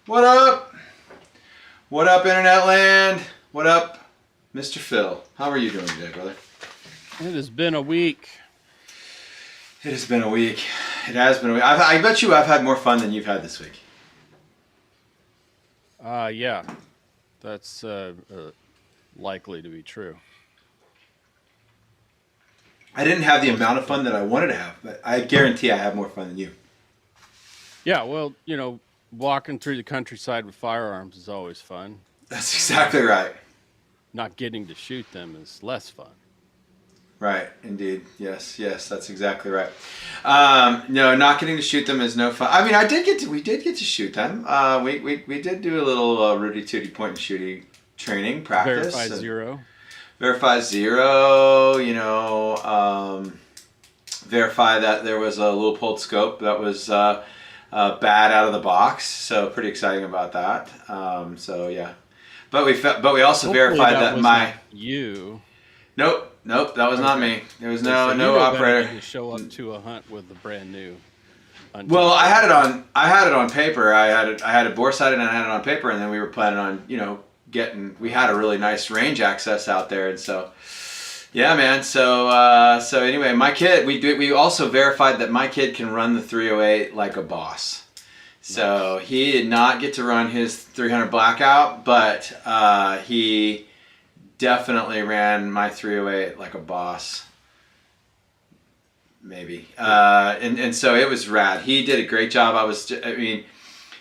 What up? What up, Internet Land? What up, Mr. Phil? How are you doing today, brother? It has been a week. It has been a week. It has been a week. I bet you I've had more fun than you've had this week. Yeah, that's likely to be true. I didn't have the Most amount of fun that I wanted to have, but I guarantee I have more fun than you. Yeah, well, walking through the countryside with firearms is always fun. That's Uh, exactly right. Not getting to shoot them is less fun. Right, indeed. Yes, yes, that's exactly right. No, not getting to shoot them is no fun. I mean, we did get to shoot them. We did do a little Rudy Tooty point and shooting training practice. Verify zero. Verify zero, verify that there was a little pulled scope that was bad out of the box. So pretty exciting about that. So yeah, but we also Hopefully verified that that was my not you. nope, that was not Okay. me. There was They say you no know better operator. than to show up to a hunt with a brand new Well, untested rifle. I had it on paper. I had it bore sighted and I had it on paper, and then we were planning on getting. We had a really nice range access out there, and so yeah, man. So anyway, my kid. We also verified that my kid can run the 308 like a boss. So Nice. he did not get to run his 300 blackout, but he definitely ran my 308 like a boss. Maybe. Good. And so it was rad. He did a great job. I mean,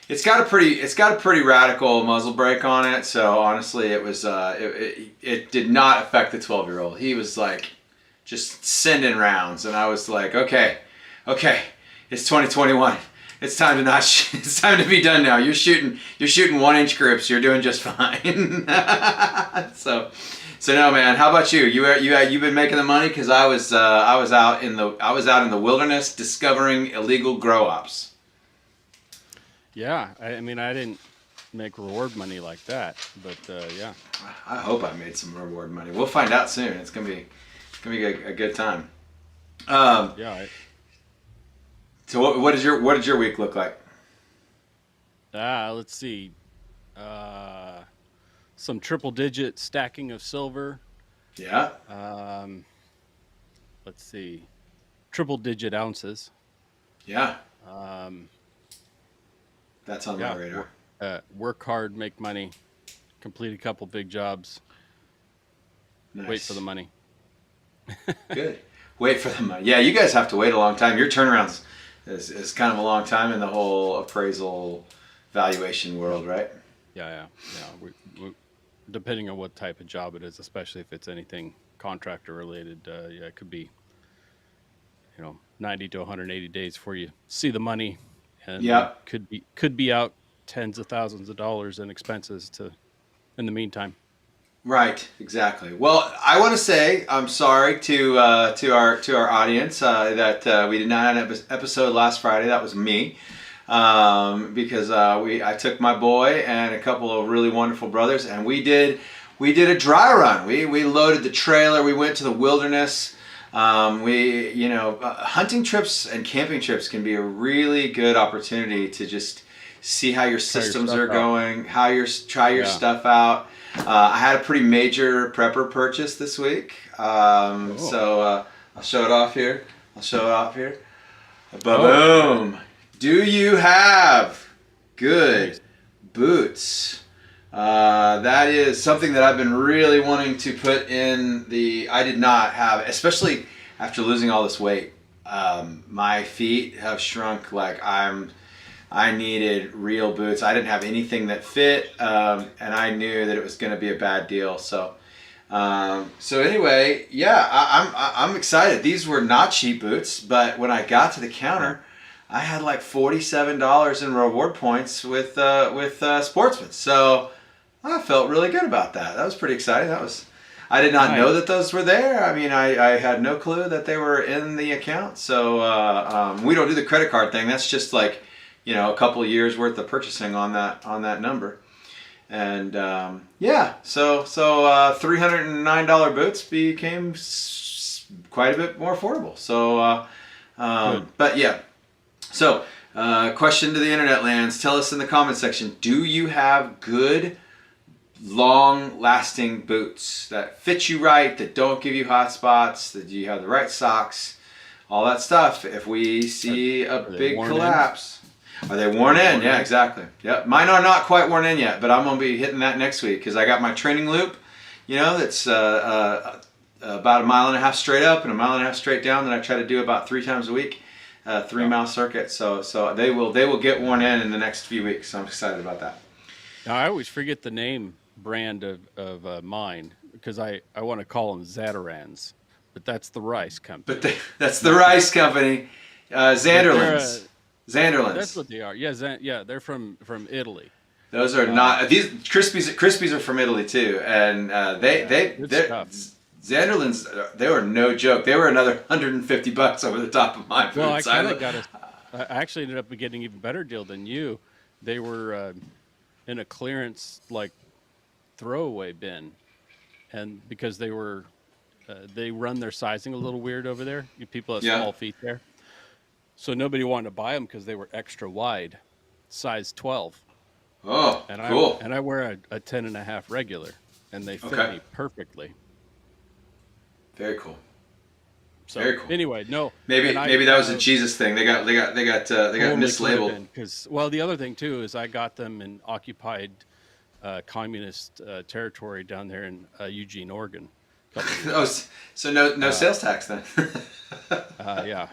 it's got a pretty radical muzzle brake on it. So honestly, it did not affect the 12-year-old. He was like just sending rounds, and I was like, okay, it's 2021. It's time to not. It's time to be done now. You're shooting 1-inch groups. You're doing just fine. so. So no, man. How about you? You've been making the money because I was out in the wilderness discovering illegal grow ops. Yeah, I mean, I didn't make reward money like that, but yeah. I hope I made some reward money. We'll find out soon. It's gonna be a good time. Um, Yeah, so what did your week look like? let's see. Uh, some triple digit stacking of silver. Yeah, Um, let's see. Triple digit ounces. yeah, Um, that's on my yeah, radar. work hard, make money, complete a couple big jobs, wait for the Nice, money. good. Wait for the money. Yeah, you guys have to wait a long time. Your turnarounds is kind of a long time in the whole appraisal valuation world, right? Yeah, yeah, yeah. Depending on what type of job it is, especially if it's anything contractor related, yeah, it could be 90 to 180 days before you see the money, and Yep. could be out tens of thousands of dollars in expenses to in the meantime. Right, exactly. Well, I want to say I'm sorry to our audience that we did not have an episode last Friday. That was me because I took my boy and a couple of really wonderful brothers, and we did a dry run. We loaded the trailer. We went to the wilderness. Hunting trips and camping trips can be a really good opportunity to just see how your Try your systems stuff are out. going, try your Yeah. stuff out. I had a pretty major prepper purchase this week. Oh. I'll show it off here. I'll show it off here. Oh, yeah. Boom. Do you have good Nice. boots? That is something that I've been really wanting to put in the. I did not have, especially after losing all this weight. My feet have shrunk like I needed real boots. I didn't have anything that fit, and I knew that it was going to be a bad deal. So anyway, yeah, I'm excited. These were not cheap boots, but when I got to the Yeah. counter, I had like $47 in reward points with Sportsman. So I felt really good about that. That was pretty exciting. I did not know Nice. that those were there. I mean, I had no clue that they were in the account. So we don't do the credit card thing. That's just like, a couple of years worth of purchasing on that number. And yeah, so $309 boots became quite a bit more affordable. Good. But yeah, so Question to the internet lands. Tell us in the comment section. Do you have good, long-lasting boots that fit you right, that don't give you hot spots, that you have the right socks, all that stuff? If we see a big collapse. Are they worn in? Yeah, exactly. Yep. Mine are not quite worn in yet, but I'm going to be hitting that next week because I got my training loop, that's about 1.5 miles straight up and 1.5 miles straight down that I try to do about 3 times a week, 3-mile circuit. So they will get worn in the next few weeks. So I'm excited about that. Now, I always forget the name brand of mine because I want to call them Zatarans, but that's the rice company. But that's the rice company, Zanderlands. Zanderlands. That's what they are. Yeah, they're from Italy. Those are not these Crispies. Crispies are from Italy too, and they're Zanderlands. They were no joke. They were another $150 over the top of my boots. Well, I actually ended up getting an even better deal than you. They were in a clearance throwaway bin, and because they run their sizing a little weird over there. People have small feet there. So nobody wanted to buy them because they were extra wide, size 12. Oh, cool. I wear a 10.5 regular, and they fit me perfectly. Very cool. So, very cool. Anyway, maybe that was a Jesus thing. They got mislabeled. Because the other thing too is I got them in occupied communist territory down there in Eugene, Oregon. So no sales tax then. Yeah.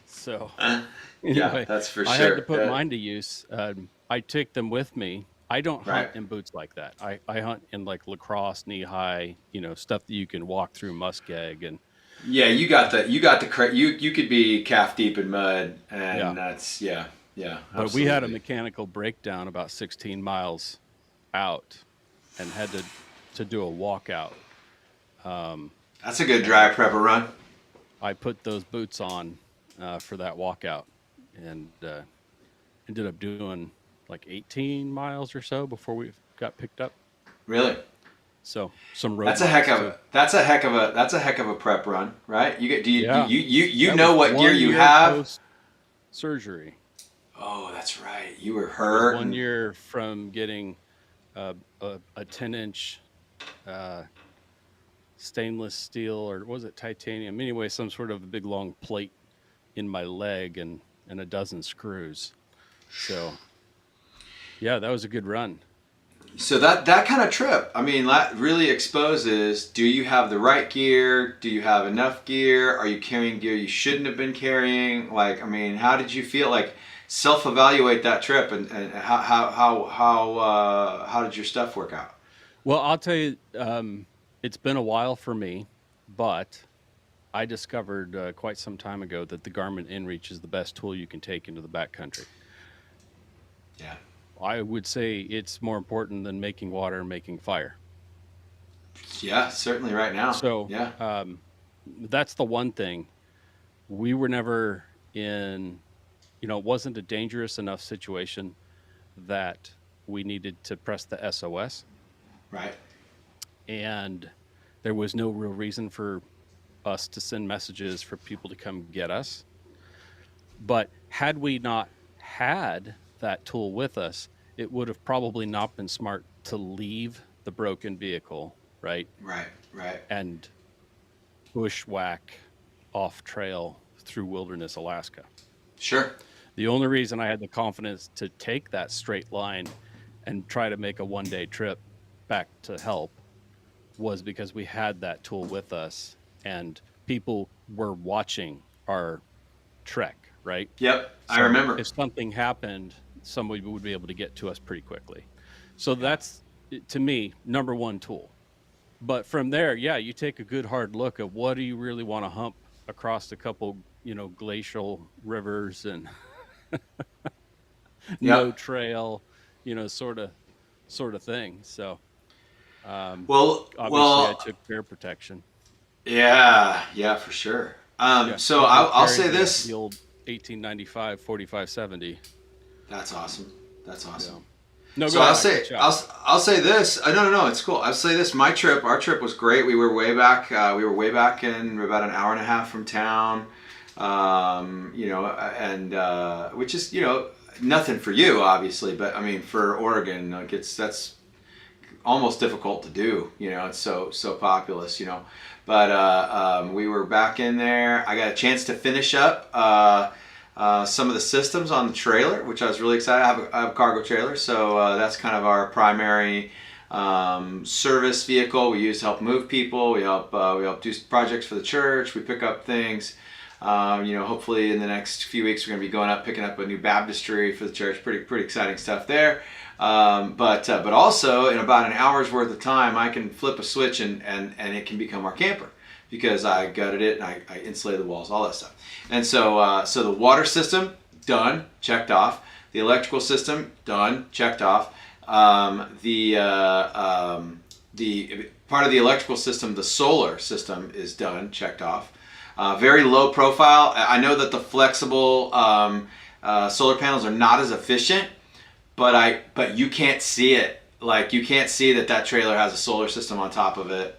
So, anyway, yeah, that's for sure. I had to put mine to use. I take them with me. I don't hunt in boots like that. I hunt in lacrosse, knee high, stuff that you can walk through muskeg and. Yeah, you could be calf deep in mud, and that's yeah. But absolutely. we had a mechanical breakdown about 16 miles out, and had to do a walkout. That's a good dry prepper run. I put those boots on for that walkout, and ended up doing 18 miles or so before we got picked up. Really? So some road. That's a heck of a prep run, right? You know what gear you have. Surgery. Oh, that's right. You were hurt. 1 year from getting a 10-inch stainless steel, or was it titanium? Anyway, some sort of a big long plate in my leg and a dozen screws. So, yeah, that was a good run. So that kind of trip, really exposes, do you have the right gear? Do you have enough gear? Are you carrying gear you shouldn't have been carrying? How did you feel? Self-evaluate that trip, and how did your stuff work out? Well, I'll tell you, it's been a while for me, but I discovered quite some time ago that the Garmin InReach is the best tool you can take into the backcountry. Yeah. I would say it's more important than making water and making fire. Yeah, certainly right now. So yeah, that's the one thing. We were never in, it wasn't a dangerous enough situation that we needed to press the SOS. Right. And there was no real reason for us to send messages for people to come get us. But had we not had that tool with us, it would have probably not been smart to leave the broken vehicle, right? Right. And bushwhack off trail through wilderness Alaska. Sure. The only reason I had the confidence to take that straight line and try to make a one-day trip back to help was because we had that tool with us and people were watching our trek, right? Yep, So I remember. if something happened, somebody would be able to get to us pretty quickly. So that's, to me, number one tool. But from there, you take a good hard look at what do you really want to hump across a couple, glacial rivers and no trail, sort of thing. So, obviously I took bear protection. Yeah, for sure. So I'll say this: the old 1895 4570. That's awesome. Yeah. No, so I'll say this. No, it's cool. I'll say this. Our trip was great. We were way back. We were way back in about an hour and a half from town. You know, and which is, you know, nothing for you obviously, but I mean for Oregon, like that's almost difficult to do. You know, it's so populous. You know, but we were back in there. I got a chance to finish up some of the systems on the trailer, which I was really excited. I have a cargo trailer, so that's kind of our primary service vehicle. We use to help move people. We help do projects for the church. We pick up things. You know, hopefully in the next few weeks we're going to be going up, picking up a new baptistry for the church. Pretty exciting stuff there. But also in about an hour's worth of time, I can flip a switch and it can become our camper, because I gutted it and I insulated the walls, all that stuff. And so the water system, done, checked off. The electrical system, done, checked off. The part of the electrical system, the solar system, is done, checked off. Very low profile. I know that the flexible solar panels are not as efficient, but you can't see it. Like, you can't see that trailer has a solar system on top of it.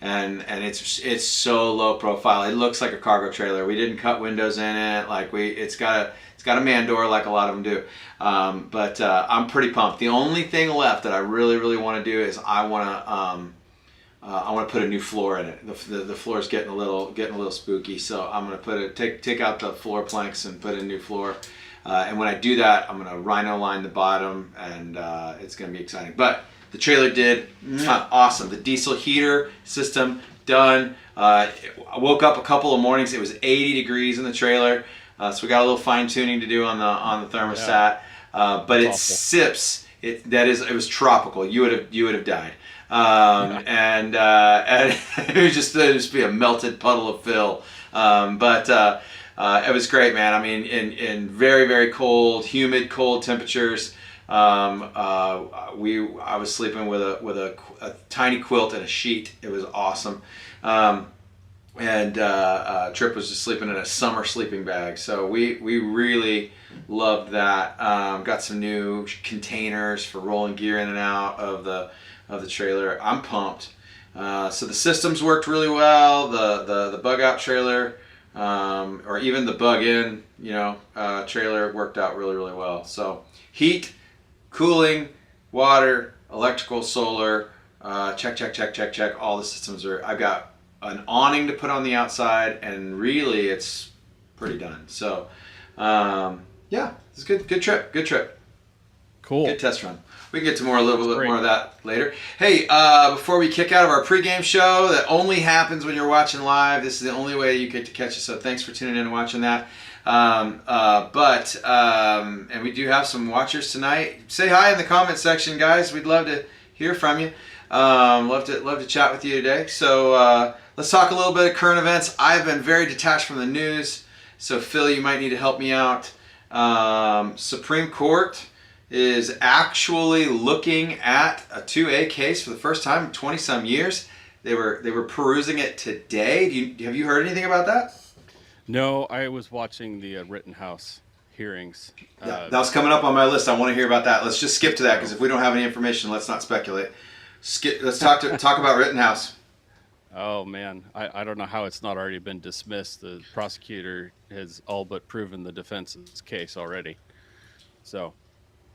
And it's so low profile. It looks like a cargo trailer. We didn't cut windows in it. Like, it's got a man door like a lot of them do. But I'm pretty pumped. The only thing left that I really want to do is I want to put a new floor in it. The floor is getting a little spooky, so I'm gonna take out the floor planks and put in a new floor. And when I do that, I'm gonna rhino line the bottom, and it's gonna be exciting. But the trailer did awesome. The diesel heater system done. I woke up a couple of mornings. It was 80 degrees in the trailer, so we got a little fine tuning to do on the thermostat. But it awful. sips. It was tropical. You would have died. And it would just be a melted puddle of fill. But it was great, man. I mean, in very cold, humid, cold temperatures. I was sleeping with a tiny quilt and a sheet. It was awesome. And Trip was just sleeping in a summer sleeping bag. So we really loved that. Got some new containers for rolling gear in and out of the trailer. I'm pumped. So the systems worked really well. The bug out trailer, or even the bug in, trailer worked out really well. So heat, cooling, water, electrical, solar, check. All the systems are. I've got an awning to put on the outside, and really it's pretty done. So yeah, it's a good trip. Cool. Good test run. We can get to a little bit more of that later. Hey, before we kick out of our pregame show that only happens when you're watching live, this is the only way you get to catch us. So thanks for tuning in and watching that. And we do have some watchers tonight. Say hi in the comment section, guys. We'd love to hear from you. Love to chat with you today. So let's talk a little bit of current events. I've been very detached from the news, so Phil, you might need to help me out. Supreme Court is actually looking at a 2A case for the first time in 20-some years. They were perusing it today. Have you heard anything about that? No, I was watching the Rittenhouse hearings. Yeah, that was coming up on my list. I want to hear about that. Let's just skip to that, because if we don't have any information, let's not speculate. Let's talk about Rittenhouse. Oh man, I don't know how it's not already been dismissed. The prosecutor has all but proven the defense's case already. So,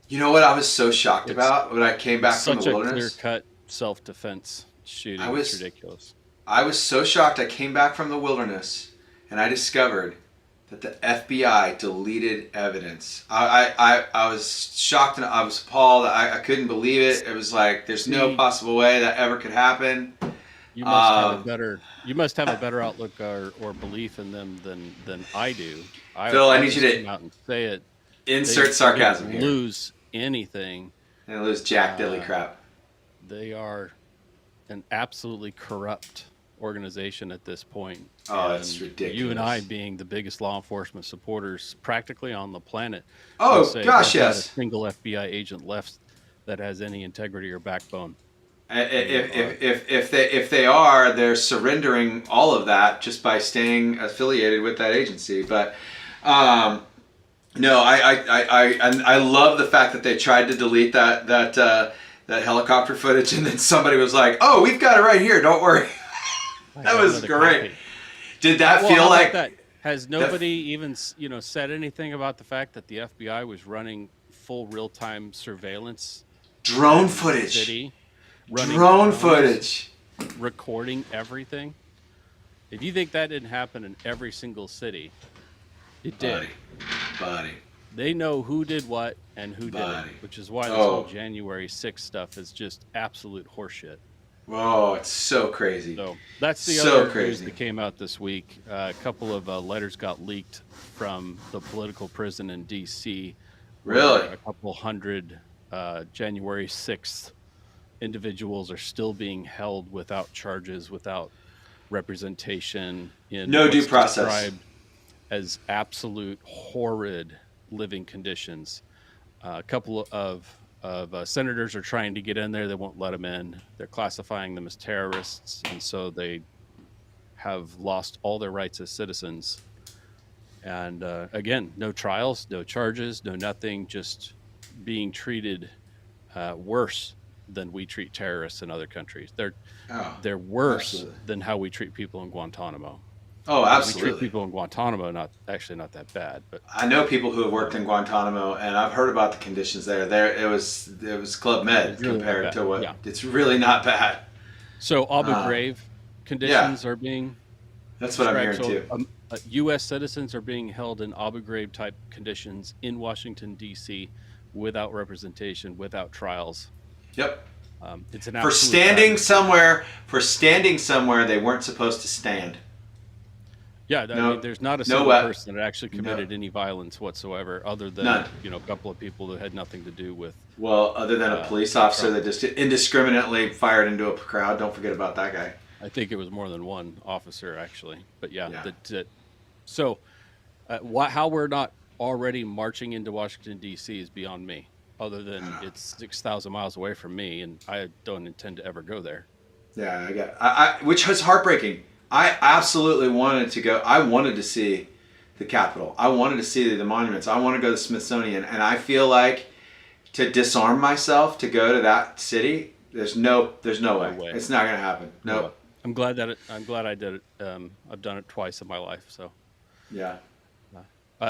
you know what I was so shocked about when I came back from the wilderness? Such a clear-cut self-defense shooting. It's ridiculous. I was so shocked. I came back from the wilderness and I discovered that the FBI deleted evidence. I was shocked and I was appalled. I couldn't believe it. It was like, there's no possible way that ever could happen. You must have a better outlook or belief in them than I do. Phil, I need you to come out and say it. Insert sarcasm here. Lose anything. And lose Jack Dilly crap. They are an absolutely corrupt organization at this point. Oh, that's ridiculous. You and I being the biggest law enforcement supporters practically on the planet. Oh, gosh, there's yes. not a single FBI agent left that has any integrity or backbone. If they are, they're surrendering all of that just by staying affiliated with that agency. But no, I love the fact that they tried to delete that helicopter footage, and then somebody was like, "Oh, we've got it right here. Don't worry." That was great. Did that feel like that? Has nobody even said anything about the fact that the FBI was running full real-time surveillance Drone in the footage. city, running Drone drones, footage. recording everything? If you think that didn't happen in every single city, it did. Buddy. Buddy. They know who did what and who didn't, Buddy. which is why this whole Oh. January 6th stuff is just absolute horseshit. Oh, it's so crazy. So that's the So other news crazy. that came out this week. A couple of letters got leaked from the political prison in D.C. where Really? a couple hundred January 6th individuals are still being held without charges, without representation, in No due what's process. described as absolute horrid living conditions. A couple of senators are trying to get in there. They won't let them in. They're classifying them as terrorists, and so they have lost all their rights as citizens. And again, no trials, no charges, no nothing, just being treated worse than we treat terrorists in other countries. They're worse absolutely. than how we treat people in Guantanamo. Oh, We treat absolutely. people in Guantanamo not that bad, but I know people who have worked in Guantanamo, and I've heard about the conditions there. It was Club Med It's really not compared bad. to what Yeah. it's really not bad. so Abu Ghraib conditions are being That's what I'm hearing described. too. So, U.S. citizens are being held in Abu Ghraib type conditions in Washington D.C. without representation, without trials. Yep. It's an For absolute standing travesty. somewhere they weren't supposed to stand. Yeah, I No- mean, there's not a no single weapon. person that actually committed any violence whatsoever, other than None. a couple of people that had nothing to do with. Well, other than a police officer that just indiscriminately fired into a crowd. Don't forget about that guy. I think it was more than one officer actually, but yeah. Yeah. So, how we're not already marching into Washington D.C. is beyond me. Other than it's 6,000 miles away from me, and I don't intend to ever go there. Yeah, which was heartbreaking. I absolutely wanted to go. I wanted to see the Capitol. I wanted to see the monuments. I want to go to the Smithsonian, and I feel like to disarm myself to go to that city, there's no way. It's not gonna happen. No. I'm glad I did it. I've done it twice in my life, so. Yeah.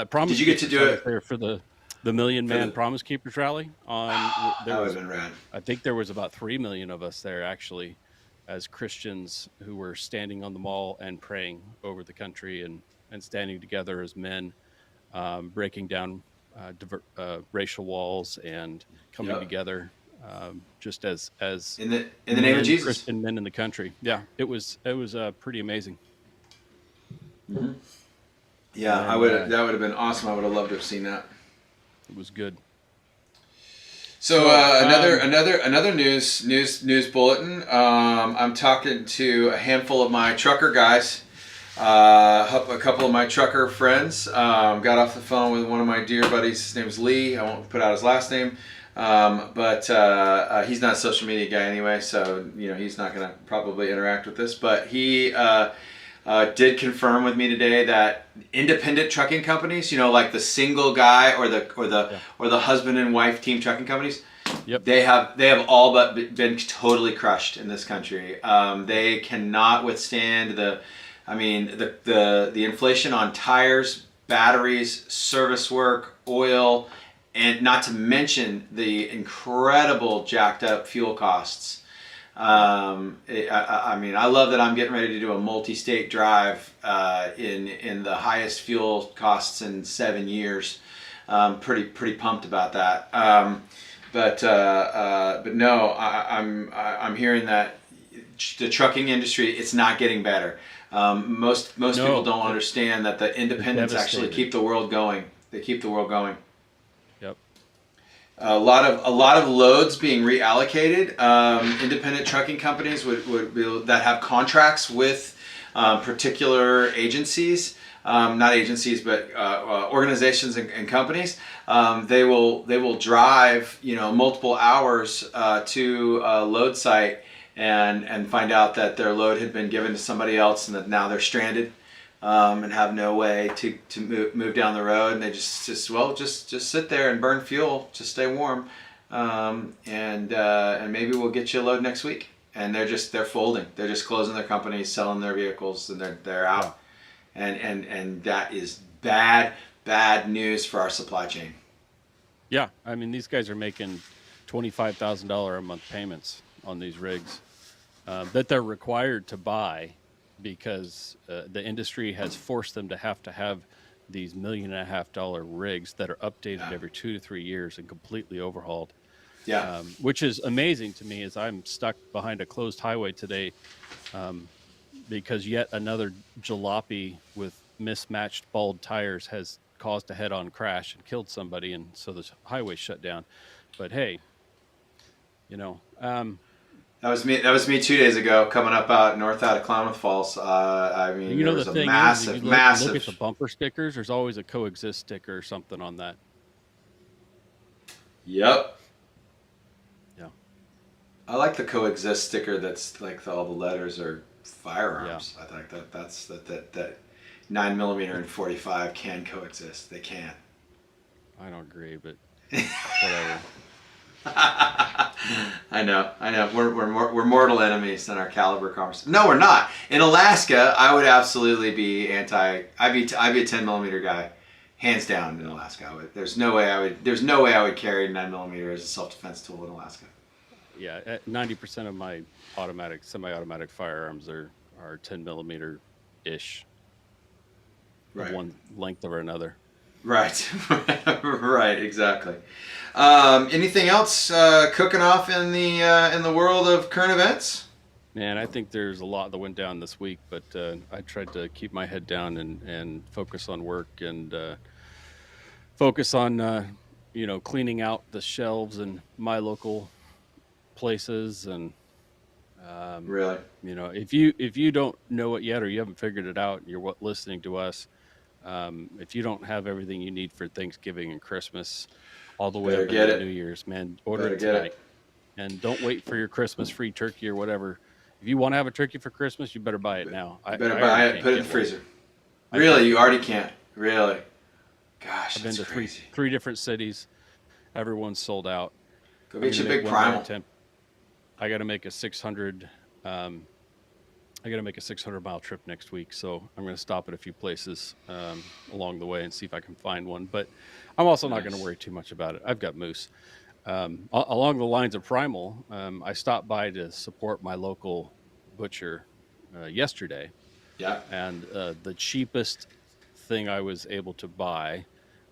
Promise Did you get to do Keepers, I was it there for the Million Man the- Promise Keepers rally? That There would was, have been rad. I think there was about 3 million of us there actually, as Christians who were standing on the mall and praying over the country and standing together as men, breaking down racial walls and coming Yep. together, just as In the name of Jesus. Christian men in the country. Yeah, it was pretty amazing. Yeah, And, I would. That would have been awesome. I would have loved to have seen that. It was good. So another news bulletin. I'm talking to a handful of my trucker guys. A couple of my trucker friends got off the phone with one of my dear buddies. His name's Lee. I won't put out his last name, but he's not a social media guy anyway, so he's not going to probably interact with this. But he did confirm with me today that independent trucking companies, like the single guy or the husband and wife team trucking companies, Yep. they have all but been totally crushed in this country. They cannot withstand the inflation on tires, batteries, service work, oil, and not to mention the incredible jacked up fuel costs. I love that I'm getting ready to do a multi-state drive in the highest fuel costs in 7 years. Pretty pumped about that. But no, I'm hearing that the trucking industry, it's not getting better. Most people don't understand that the independents actually keep the world going. They keep the world going. Yep. A lot of loads being reallocated. Independent trucking companies that have contracts with particular agencies, not agencies, but organizations and companies. They will drive multiple hours to a load site and find out that their load had been given to somebody else and that now they're stranded and have no way to move down the road, and they just sit there and burn fuel, just stay warm, and maybe we'll get you a load next week. And they're folding. They're just closing their companies, selling their vehicles, and they're out. and that is bad news for our supply chain. Yeah, I mean these guys are making $25,000 a month payments on these rigs that they're required to buy because the industry has forced them to have these $1.5 million rigs that are updated Yeah, every 2 to 3 years and completely overhauled. yeah, Which is amazing to me as I'm stuck behind a closed highway today um, because yet another jalopy with mismatched bald tires has caused a head-on crash and killed somebody, and so the highway shut down. But hey, you know, that was me. That was me 2 days ago, coming up out north out of Klamath Falls. I mean, there the was a thing is, if you look massive. at the bumper stickers, there's always a coexist sticker or something on that. Yep, Yeah, I like the coexist sticker. That's like all the letters are yeah, firearms. I think that 9 millimeter and 45 can coexist. They can. I don't agree, but whatever. I know. We're mortal enemies in our caliber conversation. No, we're not. In Alaska, I would absolutely be anti. I'd be a 10 millimeter guy, hands down. In Alaska, there's no way I would. There's no way I would carry 9 millimeter as a self defense tool in Alaska. Yeah, 90% of my automatic, semi-automatic firearms are 10 millimeter ish of Right. one length or another. Right. Right. Exactly. Anything else cooking off in the world of current events? Man, I think there's a lot that went down this week, but I tried to keep my head down and focus on work and focus on cleaning out the shelves in my local places. And um, Really? if you don't know it yet or you haven't figured it out, and you're listening to us. If you don't have everything you need for Thanksgiving and Christmas, all the way Better up get into New it. Year's, man, order Better it get tonight. it. And don't wait for your Christmas free turkey or whatever. If you want to have a turkey for Christmas, you better buy it now. You I, better I buy already it. can't Put it in get the one. freezer. I Really? can't You get one. already can't? Really? Gosh, I've been that's to three crazy. three different cities. Everyone's sold out. Go I'm get gonna you a make big one more primal. attempt. I got to make a 600. I got to make a 600-mile trip next week, so I'm going to stop at a few places along the way and see if I can find one. But I'm also not going to Nice. worry too much about it. I've got moose. Along the lines of primal, I stopped by to support my local butcher yesterday, Yeah. and the cheapest thing I was able to buy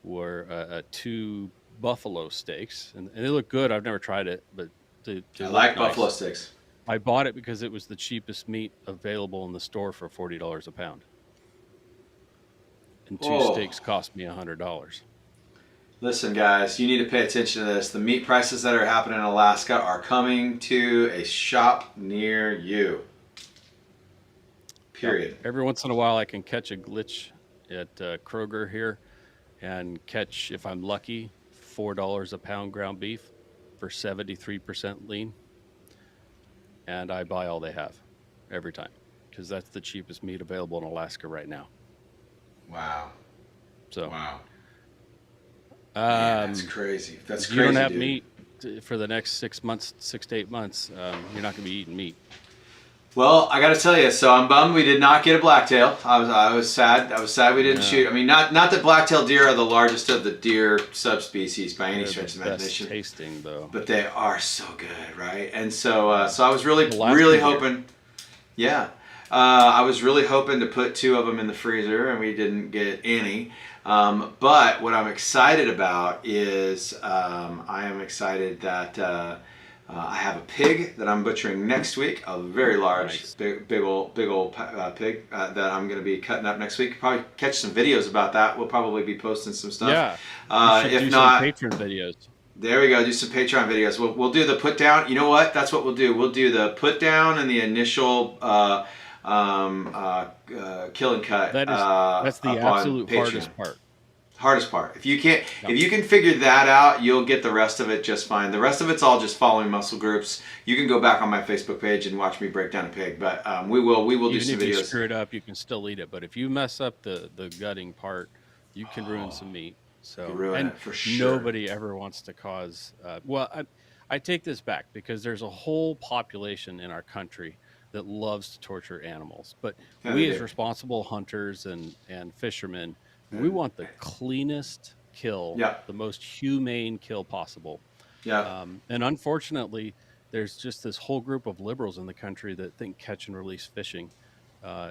were two buffalo steaks, and they look good. I've never tried it, but they I look like buffalo nice. sticks. I bought it because it was the cheapest meat available in the store for $40 a pound, and two Oh, steaks cost me $100. listen, guys, you need to pay attention to this. The meat prices that are happening in Alaska are coming to a shop near you. Yep. Period. Every once in a while, I can catch a glitch at Kroger here and catch, if I'm lucky, $4 a pound ground beef for 73% lean, and I buy all they have every time because that's the cheapest meat available in Alaska right now. Wow. So, Wow. Man, that's um, crazy. That's if you don't crazy, have dude. meat for the next 6 months, 6 to 8 months, you're not going to be eating meat. Well, I got to tell you, so I'm bummed we did not get a blacktail. I was sad. I was sad we didn't Yeah, shoot. I mean, not that blacktail deer are the largest of the deer subspecies by any they're the stretch of best imagination, tasting, though. but they are so good, right? And so, Yeah, so I was really, really Alaskan deer. hoping. Yeah, I was really hoping to put two of them in the freezer, and we didn't get any. But what I'm excited about is I am excited that I have a pig that I'm butchering next week. A very large, Nice. big old pig that I'm going to be cutting up next week. Probably catch some videos about that. We'll probably be posting some stuff. Yeah, you should If do some not, patron videos. there we go. Do some Patreon videos. We'll do the put down. You know what? That's what we'll do. We'll do the put down and the initial kill and cut That's the up on absolute Patreon. hardest part. Hardest part. Yeah. If you can figure that out, you'll get the rest of it just fine. The rest of it's all just following muscle groups. You can go back on my Facebook page and watch me break down a pig. But we will do Even some if you videos. screw it up, you can still eat it. But if you mess up the gutting part, you can ruin some meat. You So, ruin and it for sure. nobody ever wants to cause. Well, I take this back because there's a whole population in our country that loves to torture animals. But Yeah, we they as do. responsible hunters and fishermen, we And, want the cleanest kill, yeah, the most humane kill possible. yeah. And unfortunately, there's just this whole group of liberals in the country that think catch and release fishing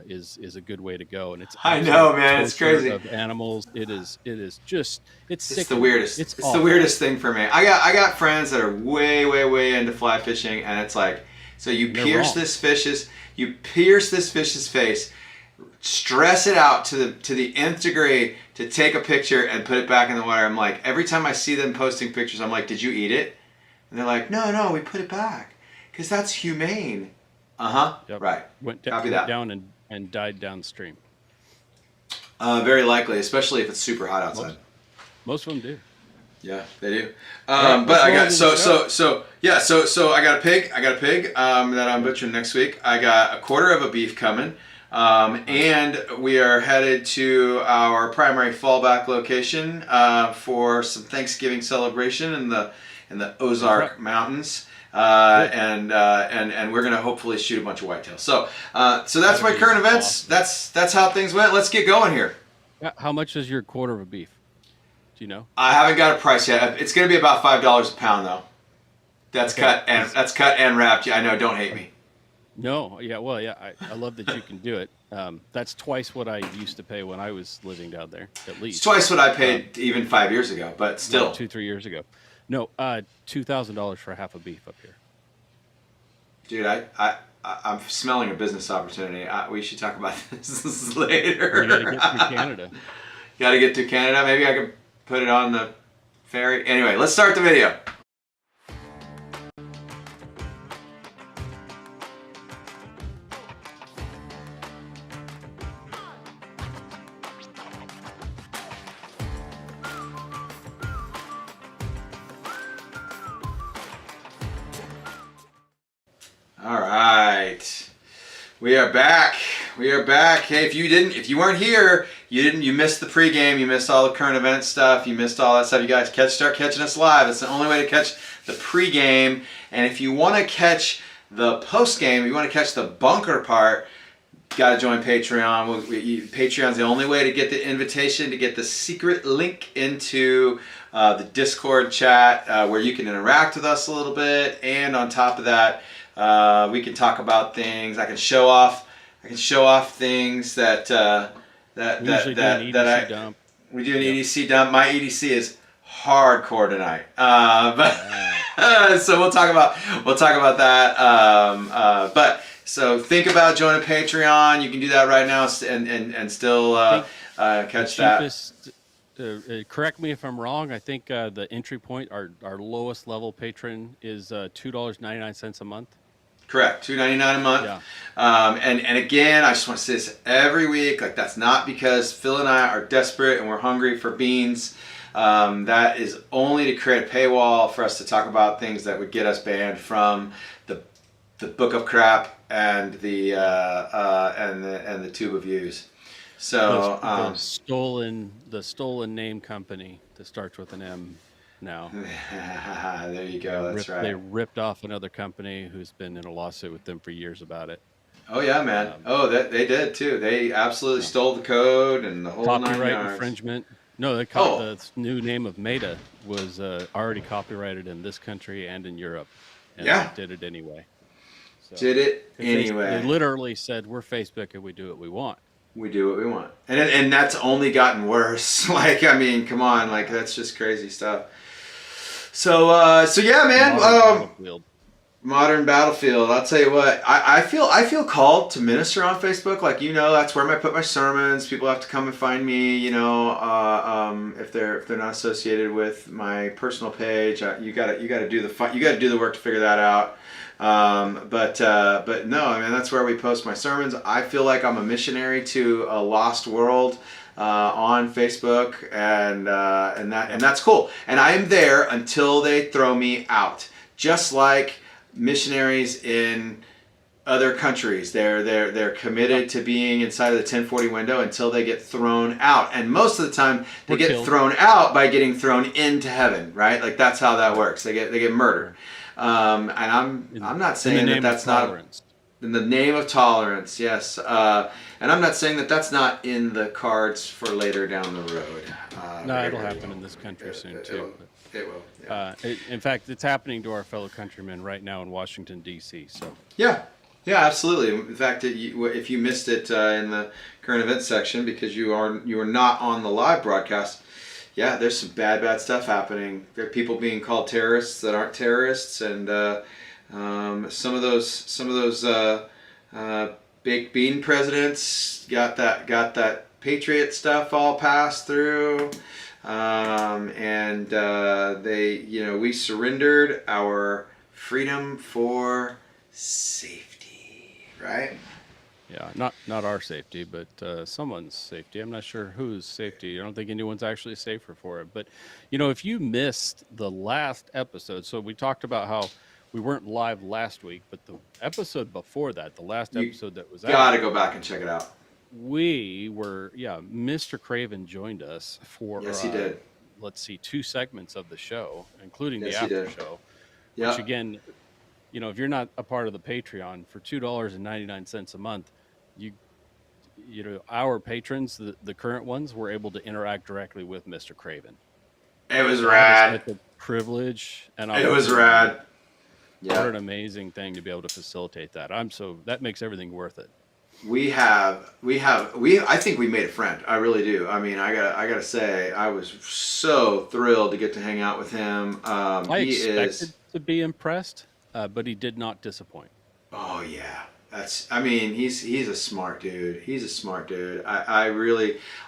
is a good way to go, and it's I absolute know, man. It's torture crazy. of animals. It is just it's It's the sickening. weirdest. It's It's the awful. weirdest thing for me. I got friends that are way into fly fishing, and it's like, so And they're wrong. you pierce this fish's face, stress it out to the nth degree to take a picture and put it back in the water. I'm like, every time I see them posting pictures, I'm like, did you eat it? And they're like, no, we put it back because that's humane. Uh huh. Yep. Right. Copy Went that. down and died downstream. Very likely, especially if it's super hot outside. Most of them do. Yeah, they do. right, But I got let's roll into the so I got a pig. I got a pig that I'm butchering next week. I got a quarter of a beef coming, and we are headed to our primary fallback location for some Thanksgiving celebration in the Ozark Mountains. And we're gonna hopefully shoot a bunch of whitetails. So that's my current events. Awesome. That's how things went. Let's get going here. How much is your quarter of a beef? Do you know? I haven't got a price yet. It's gonna be about $5 a pound though. That's Okay. cut and wrapped. I know. Don't hate me. No, yeah, well, yeah, I love that you can do it. That's twice what I used to pay when I was living down there, at It's least. twice what I paid even 5 years ago, but still. 2-3 years ago. No, $2,000 for half a beef up here. Dude, I'm smelling a business opportunity. We should talk about this later. You got to get through Canada. Got to get to Canada. Maybe I could put it on the ferry. Anyway, let's start the video. All right, we are back. We are back. Hey, if you weren't here, you missed the pregame. You missed all the current event stuff. You missed all that stuff. You guys start catching us live. It's the only way to catch the pregame. And if you want to catch the postgame, if you want to catch the bunker part, got to join Patreon. Patreon's the only way to get the invitation, to get the secret link into the Discord chat where you can interact with us a little bit. And on top of that, we can talk about things. I can show off things that We usually do an EDC dump. we do an EDC dump. My EDC is hardcore tonight, but so we'll talk about that. But so think about joining Patreon. You can do that right now and still catch that. Cheapest, correct me if I'm wrong. I think the entry point, our lowest level patron, is $2.99 a month. Correct, $2.99 a month. Yeah. And again, I just want to say this every week. Like, that's not because Phil and I are desperate and we're hungry for beans. That is only to create a paywall for us to talk about things that would get us banned from the Book of Crap and the Tube of Views. So the stolen name company that starts with an M now. there you go. That's right. They ripped off another company who's been in a lawsuit with them for years about it. Oh yeah, man. They did too. They absolutely stole the code and the whole nine Copyright yards. infringement. No, the new name of Meta was already copyrighted in this country and in Europe, and Yeah. they did it anyway. So, Did it 'cause anyway. They literally said, "We're Facebook and we do what we want." We do what we want, and that's only gotten worse. Like, I mean, come on, like that's just crazy stuff. So yeah, man. Modern Battlefield. I'll tell you what. I feel called to minister on Facebook. Like, that's where I put my sermons. People have to come and find me. If they're not associated with my personal page, you gotta do the work to figure that out. But no, I mean, that's where we post my sermons. I feel like I'm a missionary to a lost world on Facebook, and that's cool. And I am there until they throw me out. Just like missionaries in other countries, they're committed to being inside of the 1040 window until they get thrown out. And most of the time, they get killed. thrown out by getting thrown into heaven, right? Like, that's how that works. They get murdered. And I'm not saying that's not. In the name of tolerance, yes. And I'm not saying that that's not in the cards for later down the road. No, Very, it'll very happen well. in this country soon It too. will. It will. Yeah. In fact, it's happening to our fellow countrymen right now in Washington D.C. So Yeah. Yeah, absolutely. In fact, if you missed it in the current events section because you are not on the live broadcast, yeah, there's some bad stuff happening. There are people being called terrorists that aren't terrorists, and some of those baked bean presidents got that patriot stuff all passed through, and we surrendered our freedom for safety, right? yeah, not our safety, but someone's safety. I'm not sure whose safety. I don't think anyone's actually safer for it. But if you missed the last episode, so we talked about how we weren't live last week, but the episode before that, the last You episode that was gotta out, go back and check it out. we were, yeah, Mr. Craven joined us for Yes, he did. let's see, 2 segments of the show, including the Yes, he after did. show, which Yeah. again, if you're not a part of the Patreon, for $2.99 a month, you our patrons, the current ones, were able to interact directly with Mr. Craven. It was That is rad. such a privilege and It was opportunity. rad. What Yeah. an amazing thing to be able to facilitate that. That makes everything worth it. I think we made a friend. I really do. I mean, I gotta say, I was so thrilled to get to hang out with him. I He expected is. to be impressed, but he did not disappoint. Oh yeah. I mean, he's a smart dude. He's a smart dude. I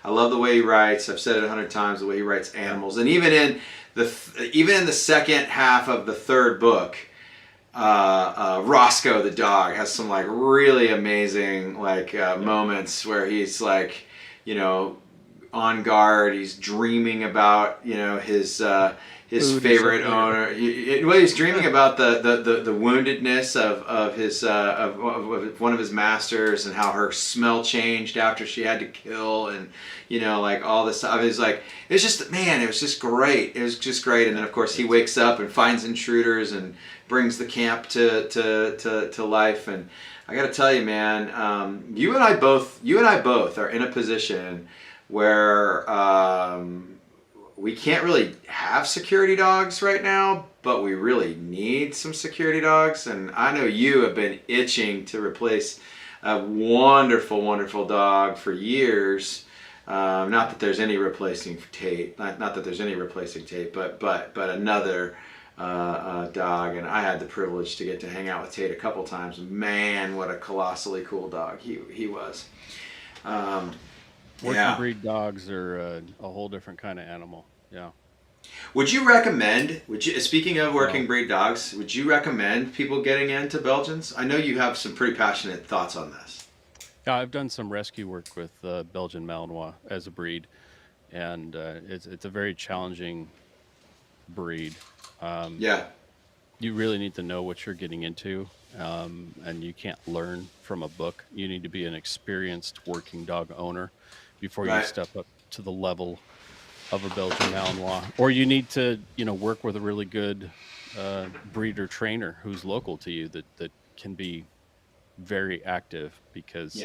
love the way he writes. I've said it 100 times, the way he writes animals. And even in the second half of the third book, Roscoe the dog has some like really amazing moments where he's like, on guard. He's dreaming about his Food or favorite something. owner. He's dreaming about the woundedness of one of his masters and how her smell changed after she had to kill, and like all this stuff. It's like it's just man, it was just great. It was just great. And then of course he wakes up and finds intruders and brings the camp to life. And I got to tell you, man, you and I both are in a position where we can't really have security dogs right now, but we really need some security dogs. And I know you have been itching to replace a wonderful, wonderful dog for years. Not that there's any replacing Tate. Not that there's any replacing Tate, but another dog. And I had the privilege to get to hang out with Tate a couple times. Man, what a colossally cool dog he was. Working breed dogs are a whole different kind of animal. Yeah. Would you recommend? Speaking of working breed dogs, would you recommend people getting into Belgians? I know you have some pretty passionate thoughts on this. Yeah, I've done some rescue work with Belgian Malinois as a breed, and it's a very challenging breed. Yeah. You really need to know what you're getting into, and you can't learn from a book. You need to be an experienced working dog owner before you step up to the level of a Belgian Malinois. Or you need to, work with a really good breeder trainer who's local to you that can be very active because,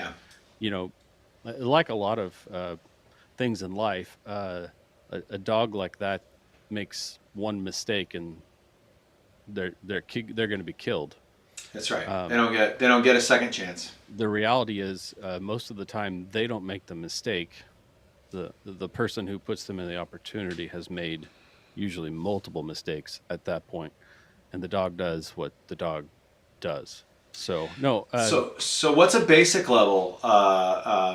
like a lot of things in life, a dog like that makes one mistake and they're going to be killed. That's right. They don't get a second chance. The reality is, most of the time they don't make the mistake. The person who puts them in the opportunity has made usually multiple mistakes at that point, and the dog does what the dog does. So no. So what's a basic level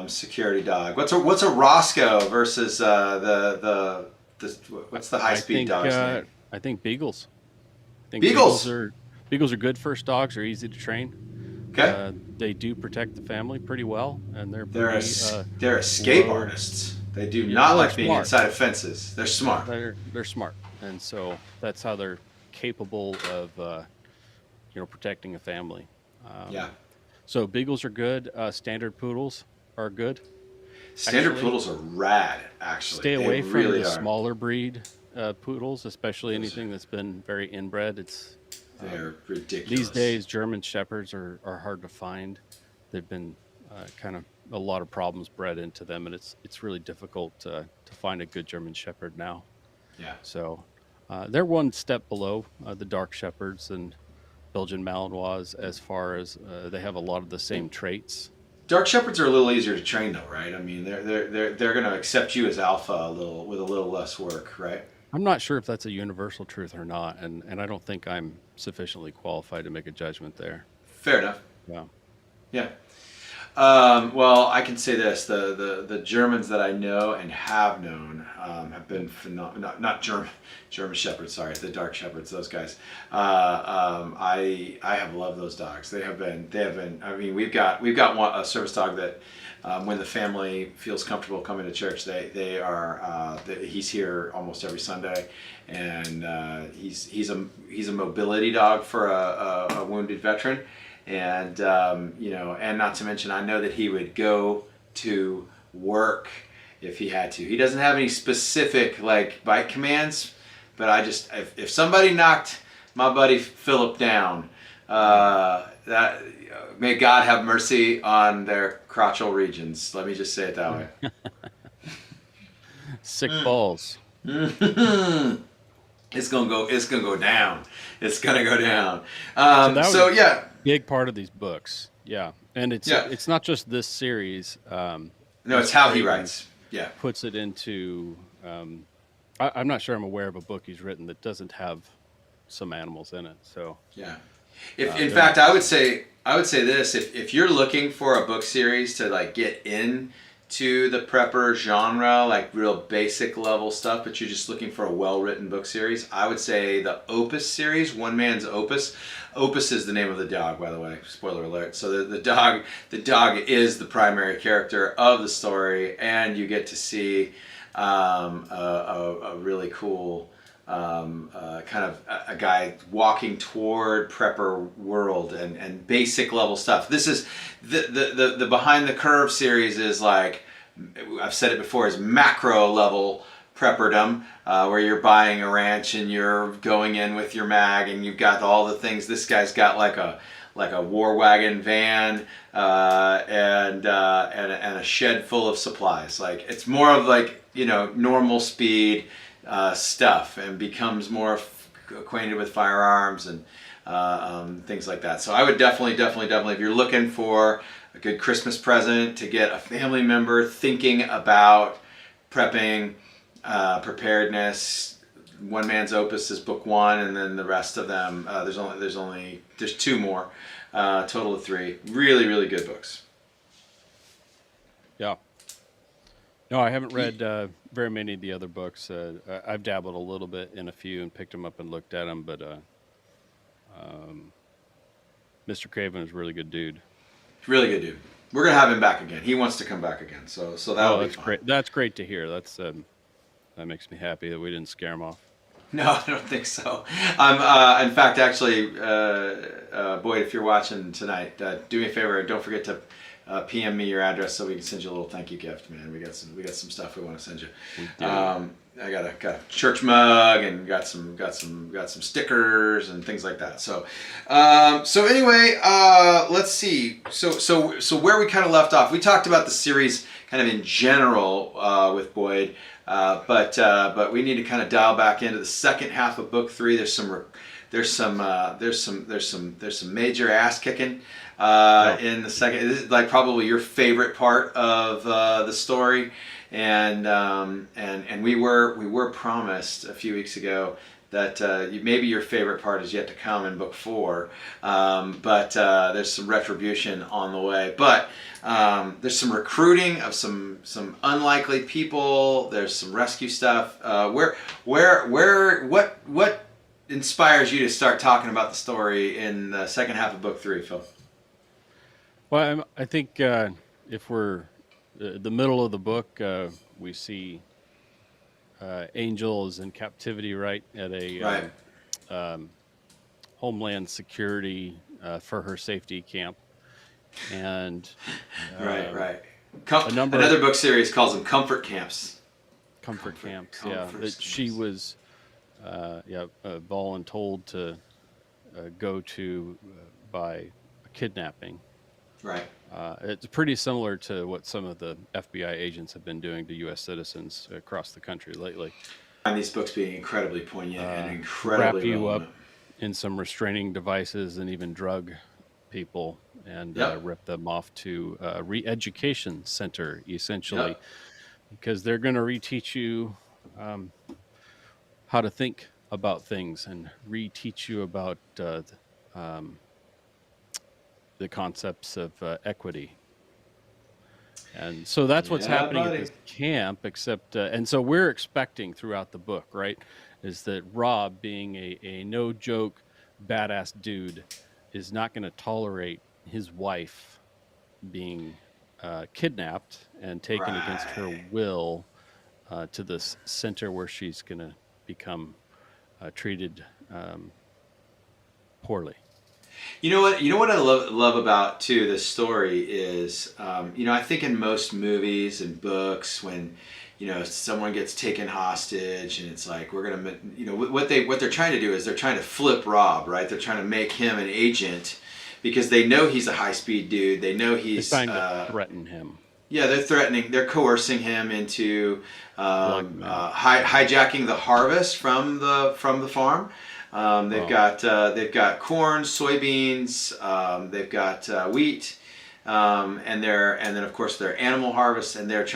security dog? What's a Roscoe versus what's the high speed dog's name? I think Beagles. Beagles are good first dogs. They're easy to train. Okay. They do protect the family pretty well, and they're escape artists. They do not like being inside of fences. They're smart. They're smart, and so that's how they're capable of protecting a family. So Beagles are good. Standard Poodles are good. Standard Poodles are rad. Actually, stay away from really the are. smaller breed poodles, especially anything that's been very inbred. They're These ridiculous. days, German shepherds are hard to find. They've been kind of a lot of problems bred into them, and it's really difficult to find a good German shepherd now. Yeah. So they're one step below the dark shepherds and Belgian Malinois as far as they have a lot of the same traits. Dark shepherds are a little easier to train, though, right? I mean, they're going to accept you as alpha a little with a little less work, right? I'm not sure if that's a universal truth or not, and I don't think I'm sufficiently qualified to make a judgment there. Fair enough. Yeah. Yeah. Well, I can say this: the Germans that I know and have known have been phenomenal. Not German shepherds. Sorry, the dark shepherds. Those guys. I have loved those dogs. They have been. I mean, we've got a service dog that. When the family feels comfortable coming to church, he's here almost every Sunday, and he's a mobility dog for a wounded veteran, and and not to mention, I know that he would go to work if he had to. He doesn't have any specific like bite commands, but if somebody knocked my buddy Philip down, that may God have mercy on their crotchal regions. Let me just say it that way. Sick balls. It's gonna go. It's gonna go down. It's gonna go down. So that was So a yeah, big part of these books. Yeah, and yeah. it's not just this series. No, it's Mr. how he Craven writes. Yeah. puts it into. I'm not sure I'm aware of a book he's written that doesn't have some animals in it. So Yeah. If in they're fact, I would say this: if you're looking for a book series to like get into the prepper genre, like real basic level stuff, but you're just looking for a well-written book series, I would say the Opus series, One Man's Opus. Opus is the name of the dog, by the way. Spoiler alert. So the dog is the primary character of the story, and you get to see a really cool kind of a guy walking toward prepper world and basic level stuff. This is the Behind the Curve series is like, I've said it before, is macro level prepperdom, where you're buying a ranch and you're going in with your mag and you've got all the things. This guy's got like a war wagon van and a shed full of supplies. Like it's more of like normal speed stuff, and becomes more acquainted with firearms and things like that. So I would definitely, if you're looking for a good Christmas present to get a family member thinking about prepping, preparedness, One Man's Opus is book one, and then the rest of them, there's two more, total of three. Really, really good books. yeah. No, I haven't read very many of the other books. I've dabbled a little bit in a few and picked them up and looked at them, but Mr. Craven is a really good dude. Really good dude. We're gonna have him back again. He wants to come back again, so that'll Oh, be that's fun. great. That's great to hear. That makes me happy that we didn't scare him off. No, I don't think so. In fact, actually, Boyd, if you're watching tonight, do me a favor. Don't forget to PM me your address so we can send you a little thank you gift, man. We got some stuff we want to send you. We do. I got a church mug and got some stickers and things like that. So anyway, let's see. So where we kind of left off, we talked about the series kind of in general with Boyd. But we need to kind of dial back into the second half of book three. There's some major ass kicking in the second. This is like probably your favorite part of the story, and we were promised a few weeks ago that maybe your favorite part is yet to come in book four, but there's some retribution on the way. But there's some recruiting of some unlikely people. There's some rescue stuff. What inspires you to start talking about the story in the second half of book three, Phil? Well, I think if we're the middle of the book, we see Angel is in captivity, right, at a Right. Homeland Security for her safety camp, and Right. a number Another of book series calls them comfort camps. comfort camps. Comfort That she camps. was voluntold to go to by kidnapping. Right. It's pretty similar to what some of the FBI agents have been doing to U.S. citizens across the country lately. I find these books being incredibly poignant and Wrap incredibly you up relevant. in some restraining devices and even drug people and Yep. rip them off to a re-education center, essentially, Yep. because they're going to reteach you um, how to think about things and reteach you about um, the concepts of equity. And so that's what's Yeah, happening at buddy. this camp, except, and so we're expecting throughout the book, right, is that Rob, being a no joke, badass dude, is not going to tolerate his wife being kidnapped and taken against her Right. will to this center where she's going to become treated poorly. You know what? You know what I love about too this story is, I think in most movies and books when, someone gets taken hostage and it's like we're gonna, what they're trying to do is they're trying to flip Rob, right? They're trying to make him an agent because they know he's a high speed dude. They know They're he's, trying to threaten him, yeah, they're coercing him into blackmail. hijacking the harvest from the farm. Well, They've got corn, soybeans, they've got wheat, and then of course their animal harvest, and they're right.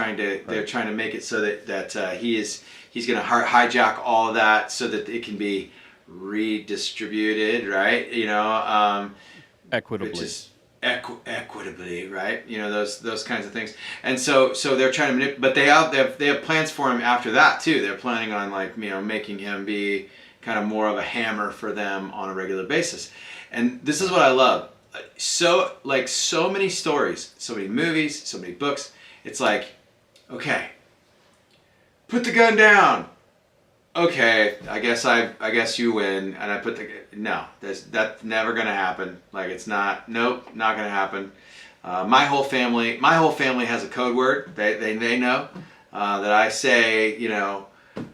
trying to make it so that he's going to hijack all of that so that it can be redistributed, right? Which Equitably. is equitably, right? Those kinds of things. And so they're trying to manipulate, but they have plans for him after that too. They're planning on making him be kind of more of a hammer for them on a regular basis. And this is what I love. So many stories, so many movies, so many books. It's like, okay, put the gun down. Okay, I guess you win, and I put the no. That's never gonna happen. Like it's not. Nope, not gonna happen. My whole family has a code word. They know that I say,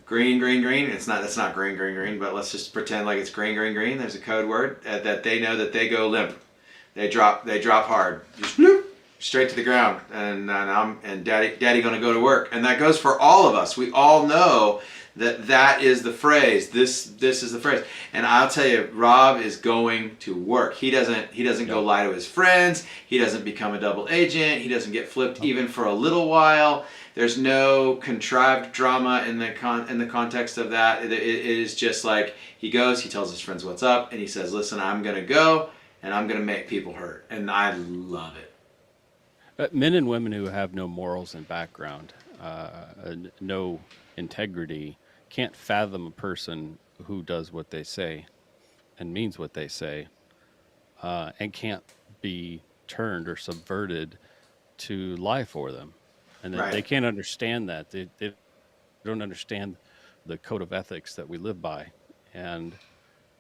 green, green, green. That's not green, green, green. But let's just pretend like it's green, green, green. There's a code word that they know that they go limp. They drop hard. Just bloop, straight to the ground. And daddy gonna go to work. And that goes for all of us. We all know that is the phrase. This is the phrase. And I'll tell you, Rob is going to work. He doesn't go Yep. lie to his friends. He doesn't become a double agent. He doesn't get flipped even for a little while. There's no contrived drama in the context of that. It is just like he goes, he tells his friends what's up, and he says, "Listen, I'm gonna go, and I'm gonna make people hurt," and I love it. Men and women who have no morals and background, no integrity, can't fathom a person who does what they say and means what they say, and can't be turned or subverted to lie for them. And they Right, can't understand that. They don't understand the code of ethics that we live by. And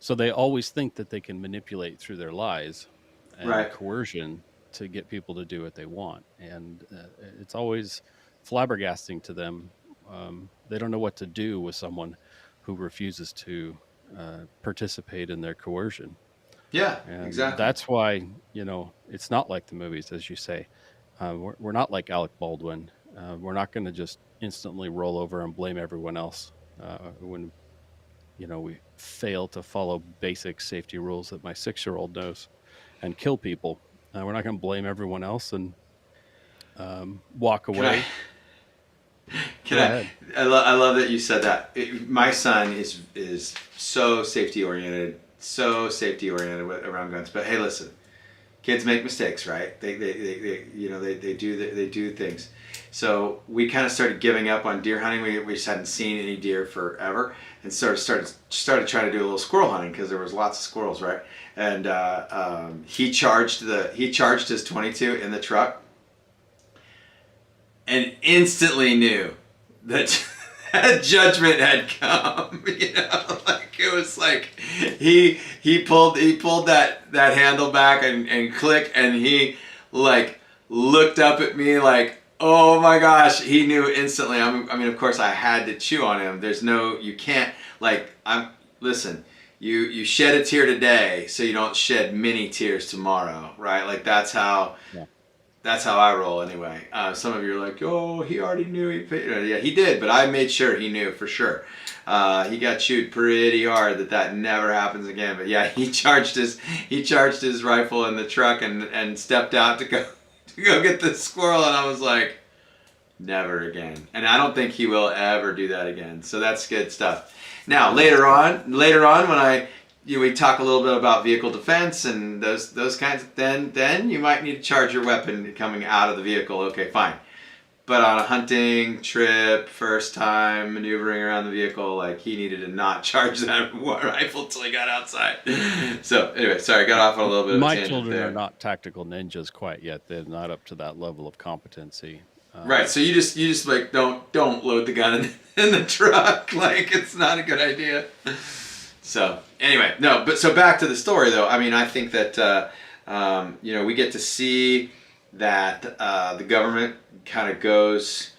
so they always think that they can manipulate through their lies and right. coercion to get people to do what they want. And it's always flabbergasting to them. They don't know what to do with someone who refuses to participate in their coercion. Yeah, And exactly. that's why, it's not like the movies, as you say. We're not like Alec Baldwin. We're not going to just instantly roll over and blame everyone else when we fail to follow basic safety rules that my 6-year-old knows and kill people. We're not going to blame everyone else and walk Can I? away. Can Go I? ahead. I love that you said that. My son is so safety oriented, around guns. But hey, listen, kids make mistakes, right? They do things. So we kind of started giving up on deer hunting. We just hadn't seen any deer forever, and started trying to do a little squirrel hunting because there was lots of squirrels, right? And he charged his 22 in the truck, and instantly knew that that judgment had come. Like it was like he pulled that handle back and click, and he like looked up at me like, oh my gosh, he knew instantly. I mean, of course, I had to chew on him. You can't, like, listen, you shed a tear today so you don't shed many tears tomorrow, right? Like Yeah. that's how I roll anyway. Some of you are like, oh, he already knew he paid. Yeah, he did, but I made sure he knew for sure. He got chewed pretty hard that never happens again. But yeah, he charged his rifle in the truck and stepped out to go get the squirrel, and I was like, never again. And I don't think he will ever do that again. So that's good stuff. Now later on when we talk a little bit about vehicle defense and those kinds of then you might need to charge your weapon coming out of the vehicle. Okay, fine. But on a hunting trip, first time maneuvering around the vehicle, like he needed to not charge that rifle until he got outside. So anyway, sorry, got off on a little bit of a My tangent children there. are not tactical ninjas quite yet. They're not up to that level of competency. Right, so you just like don't load the gun in the truck. Like it's not a good idea. So anyway, no, but so back to the story though. I mean, I think that we get to see that the government kind of goes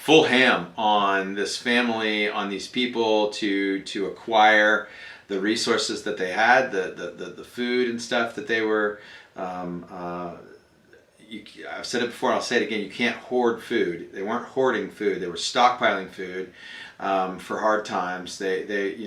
full ham on this family, on these people to acquire the resources that they had, the food and stuff that they were. I've said it before, and I'll say it again. You can't hoard food. They weren't hoarding food. They were stockpiling food for hard times. They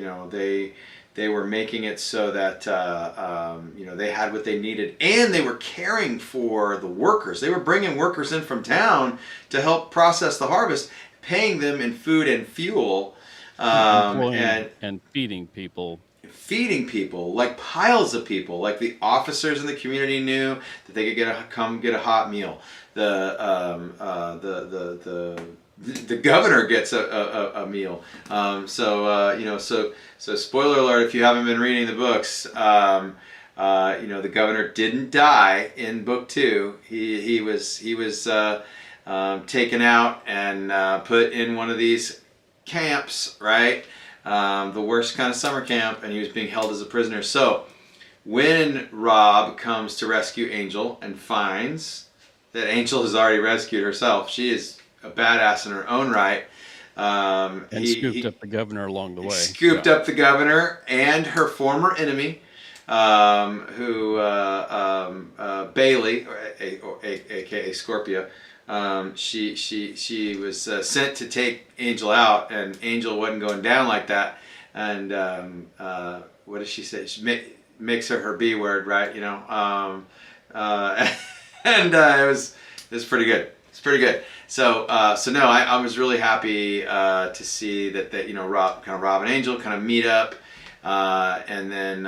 were making it so that they had what they needed, and they were caring for the workers. They were bringing workers in from town to help process the harvest, paying them in food and fuel, Employing and feeding people. feeding people, like piles of people. Like the officers in the community knew that they could come get a hot meal. The governor gets a meal. So spoiler alert, if you haven't been reading the books, the governor didn't die in book 2. He was taken out and put in one of these camps, right? The worst kind of summer camp, and he was being held as a prisoner. So when Rob comes to rescue Angel and finds that Angel has already rescued herself, she is a badass in her own right. And scooped up the governor along the way. Scooped up the governor and her former enemy, Bailey, aka Scorpia. She was sent to take Angel out, and Angel wasn't going down like that. And what does she say? She makes her B word, right? And it was pretty good. It's pretty good. So no, I was really happy to see that Rob and Angel kind of meet up, and then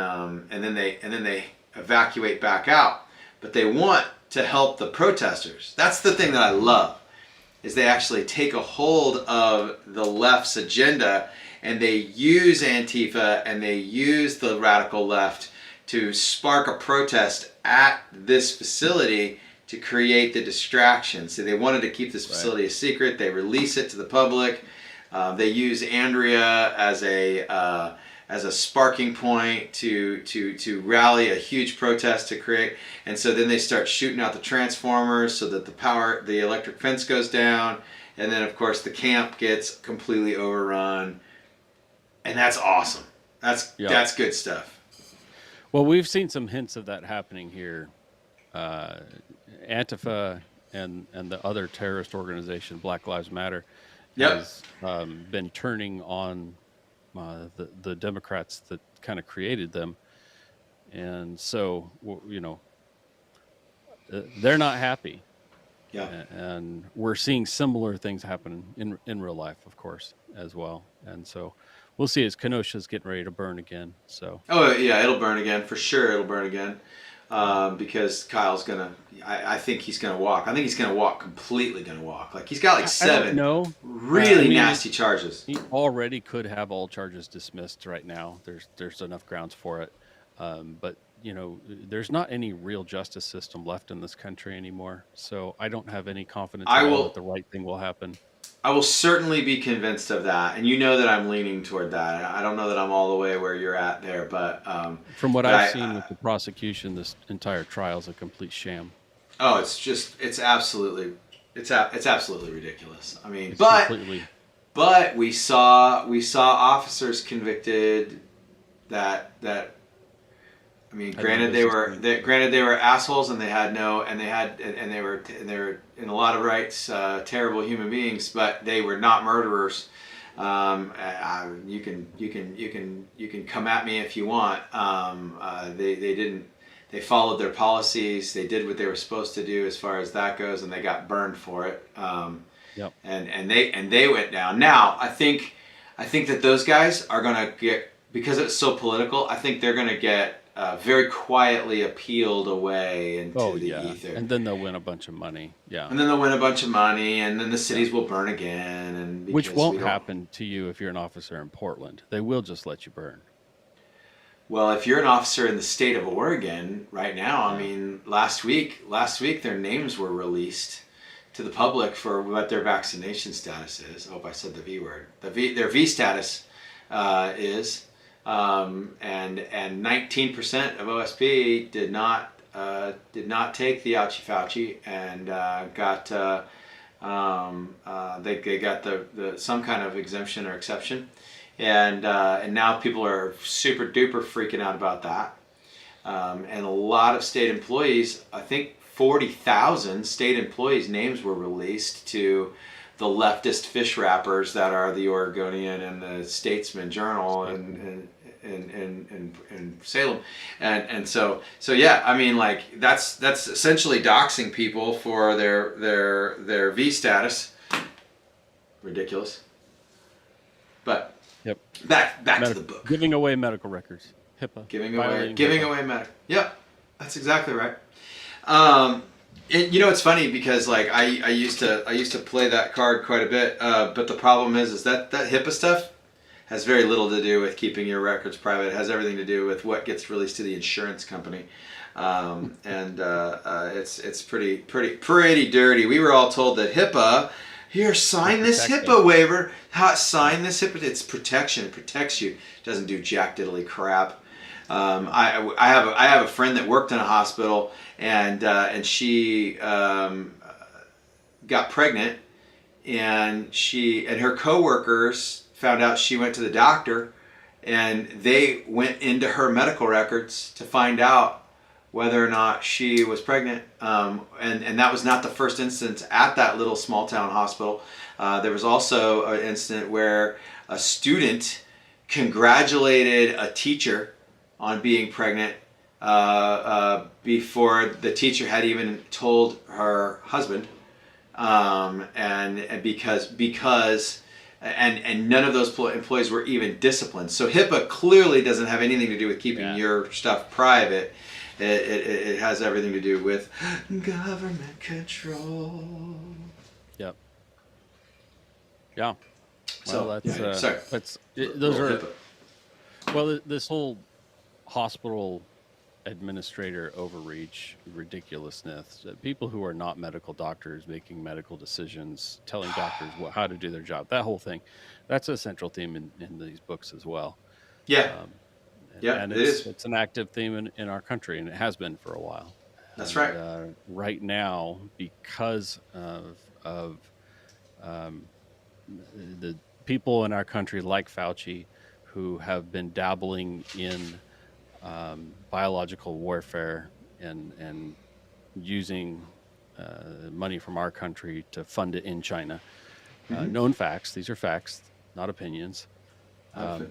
they evacuate back out, but they want to help the protesters. That's the thing that I love, is they actually take a hold of the left's agenda, and they use Antifa and they use the radical left to spark a protest at this facility to create the distraction. So they wanted to keep this facility a secret. They release it to the public. They use Andrea as a sparking point to rally a huge protest to create. And so then they start shooting out the transformers so that the electric fence goes down. And then of course the camp gets completely overrun. And that's awesome. That's good stuff. Well, we've seen some hints of that happening here. Antifa and the other terrorist organization, Black Lives Matter, has been turning on the Democrats that kind of created them. And so, they're not happy. Yeah. And we're seeing similar things happen in real life, of course, as well. And so we'll see as Kenosha's getting ready to burn again. So. Oh yeah, it'll burn again for sure. It'll burn again because Kyle's gonna. I think he's gonna walk. I think he's gonna walk completely. Gonna walk. Like he's got like 7 really nasty charges. He already could have all charges dismissed right now. There's enough grounds for it. But there's not any real justice system left in this country anymore. So I don't have any confidence that the right thing will happen. I will certainly be convinced of that, and you know that I'm leaning toward that. I don't know that I'm all the way where you're at there, but from what I've seen with the prosecution, this entire trial is a complete sham. Oh, it's absolutely ridiculous. I mean, but we saw officers convicted that I mean, I know granted there's this thing. granted they were assholes, and they were in a lot of rights terrible human beings, but they were not murderers. You can come at me if you want. They didn't. They followed their policies. They did what they were supposed to do as far as that goes, and they got burned for it. Yep. And they went down. Now I think that those guys are gonna get, because it's so political. I think they're gonna get very quietly appealed away into Oh the yeah, ether, and then they'll win a bunch of money. Yeah, and then they'll win a bunch of money, and then the yeah. cities will burn again, and Which because we won't don't. happen to you if you're an officer in Portland. They will just let you burn. Well, if you're an officer in the state of Oregon right now, I Yeah. mean, last week their names were released to the public for what their vaccination status is. I hope I said the V word. Their V status is, and 19% of OSP did not take the ouchie Fauci, and they got the some kind of exemption or exception, and now people are super duper freaking out about that. And a lot of state employees, I think 40,000 state employees' names were released to the leftist fish wrappers that are the Oregonian and the Statesman Journal in Salem, and so yeah, I mean, like that's essentially doxing people for their V status. Ridiculous. But Yep. back to the book. Giving away medical records. HIPAA. Giving Violating HIPAA. away medical. Yep, that's exactly right. It's funny because like I used to play that card quite a bit, but the problem is that HIPAA stuff has very little to do with keeping your records private. It has everything to do with what gets released to the insurance company, and it's pretty dirty. We were all told that HIPAA. Here, sign this HIPAA waiver. Sign this HIPAA. It's protection. It protects you. It doesn't do jack diddly crap. I have a friend that worked in a hospital, and she got pregnant, and her coworkers found out she went to the doctor, and they went into her medical records to find out whether or not she was pregnant, and that was not the first instance at that little small town hospital. There was also an incident where a student congratulated a teacher on being pregnant before the teacher had even told her husband, and because none of those employees were even disciplined. So HIPAA clearly doesn't have anything to do with keeping your stuff private. It has everything to do with government control. Yep. Yeah. Well, So sorry. Those are HIPAA. Well, this whole hospital administrator overreach, ridiculousness, people who are not medical doctors making medical decisions, telling doctors how to do their job, that whole thing, that's a central theme in these books as well. Yeah. And it's an active theme in our country, and it has been for a while. That's right. Right now, because of the people in our country like Fauci, who have been dabbling in biological warfare and using money from our country to fund it in China. Known facts. These are facts, not opinions.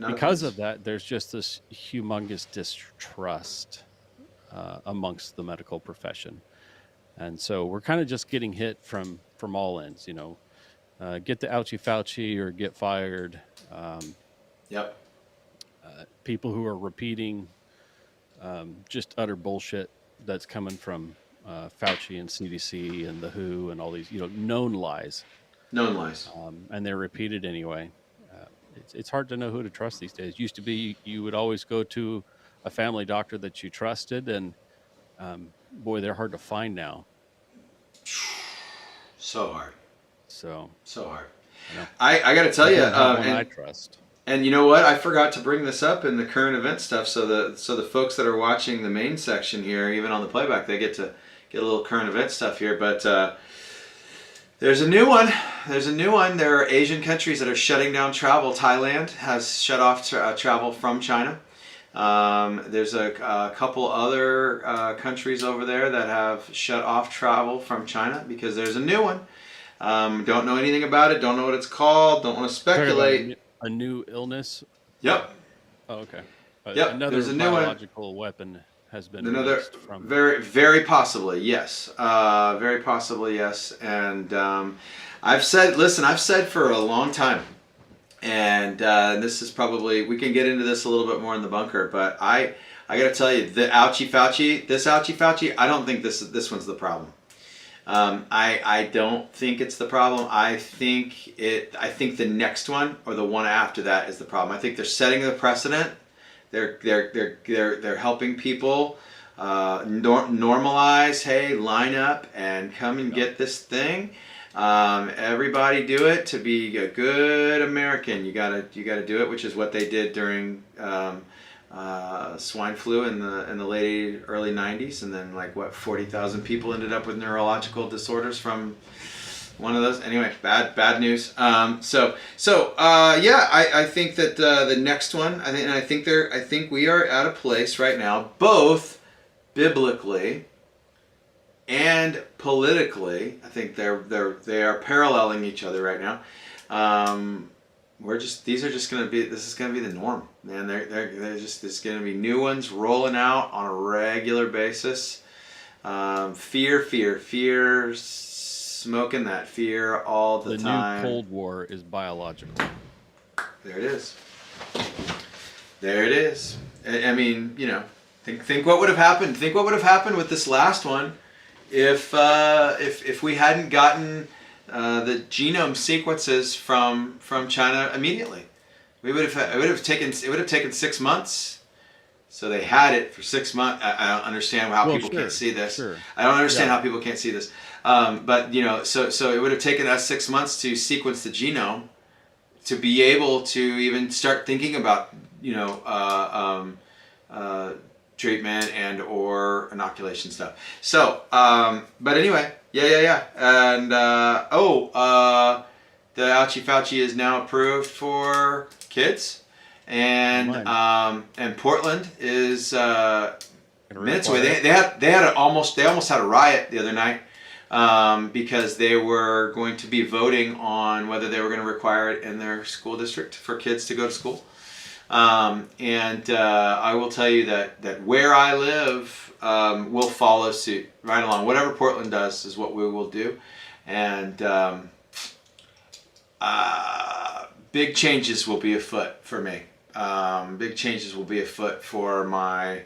Because of that, there's just this humongous distrust amongst the medical profession. And so we're kind of just getting hit from all ends, get the ouchie Fauci or get fired. Yep. People who are repeating just utter bullshit that's coming from Fauci and CDC and the WHO and all these, known lies. Known lies. And they're repeated anyway. It's hard to know who to trust these days. Used to be you would always go to a family doctor that you trusted, and boy, they're hard to find now. So hard. So hard. I got to tell you, I trust. And you know what? I forgot to bring this up in the current event stuff. So the folks that are watching the main section here, even on the playback, they get to get a little current event stuff here. But there's a new one. There are Asian countries that are shutting down travel. Thailand has shut off travel from China. There's a couple other countries over there that have shut off travel from China because there's a new one. Don't know anything about it. Don't know what it's called. Don't want to Talking about speculate. a new illness. Yep. Oh, okay. Yep. Another There's a new one. biological weapon has been Another released from. very possibly yes. Very possibly yes. And I've said for a long time, and this is probably, we can get into this a little bit more in the bunker, but I got to tell you, this ouchie Fauci, I don't think this one's the problem. I don't think it's the problem. I think the next one or the one after that is the problem. I think they're setting the precedent. They're helping people normalize. Hey, line up and come and get this thing. Everybody do it to be a good American. You gotta do it, which is what they did during swine flu in the early 90s, and then 40,000 people ended up with neurological disorders from one of those. Anyway, bad news. I think that the next one, I think we are at a place right now, both biblically and politically. I think they are paralleling each other right now. This is going to be the norm, man. There's going to be new ones rolling out on a regular basis. Fear, smoking that fear all the time. The new Cold War is biological. There it is. I mean, think what would have happened. Think what would have happened with this last one if we hadn't gotten the genome sequences from China immediately. It would have taken 6 months. So they had it for 6 months. I don't understand how people can't see this. Sure. I don't understand how people can't see this. But so it would have taken us 6 months to sequence the genome to be able to even start thinking about treatment and or inoculation stuff. So, but anyway, yeah. And the ouchie Fauci is now approved for kids, and Portland is minutes away. They almost had a riot the other night because they were going to be voting on whether they were going to require it in their school district for kids to go to school. I will tell you that where I live will follow suit right along. Whatever Portland does is what we will do, and big changes will be afoot for me. Big changes will be afoot for we'll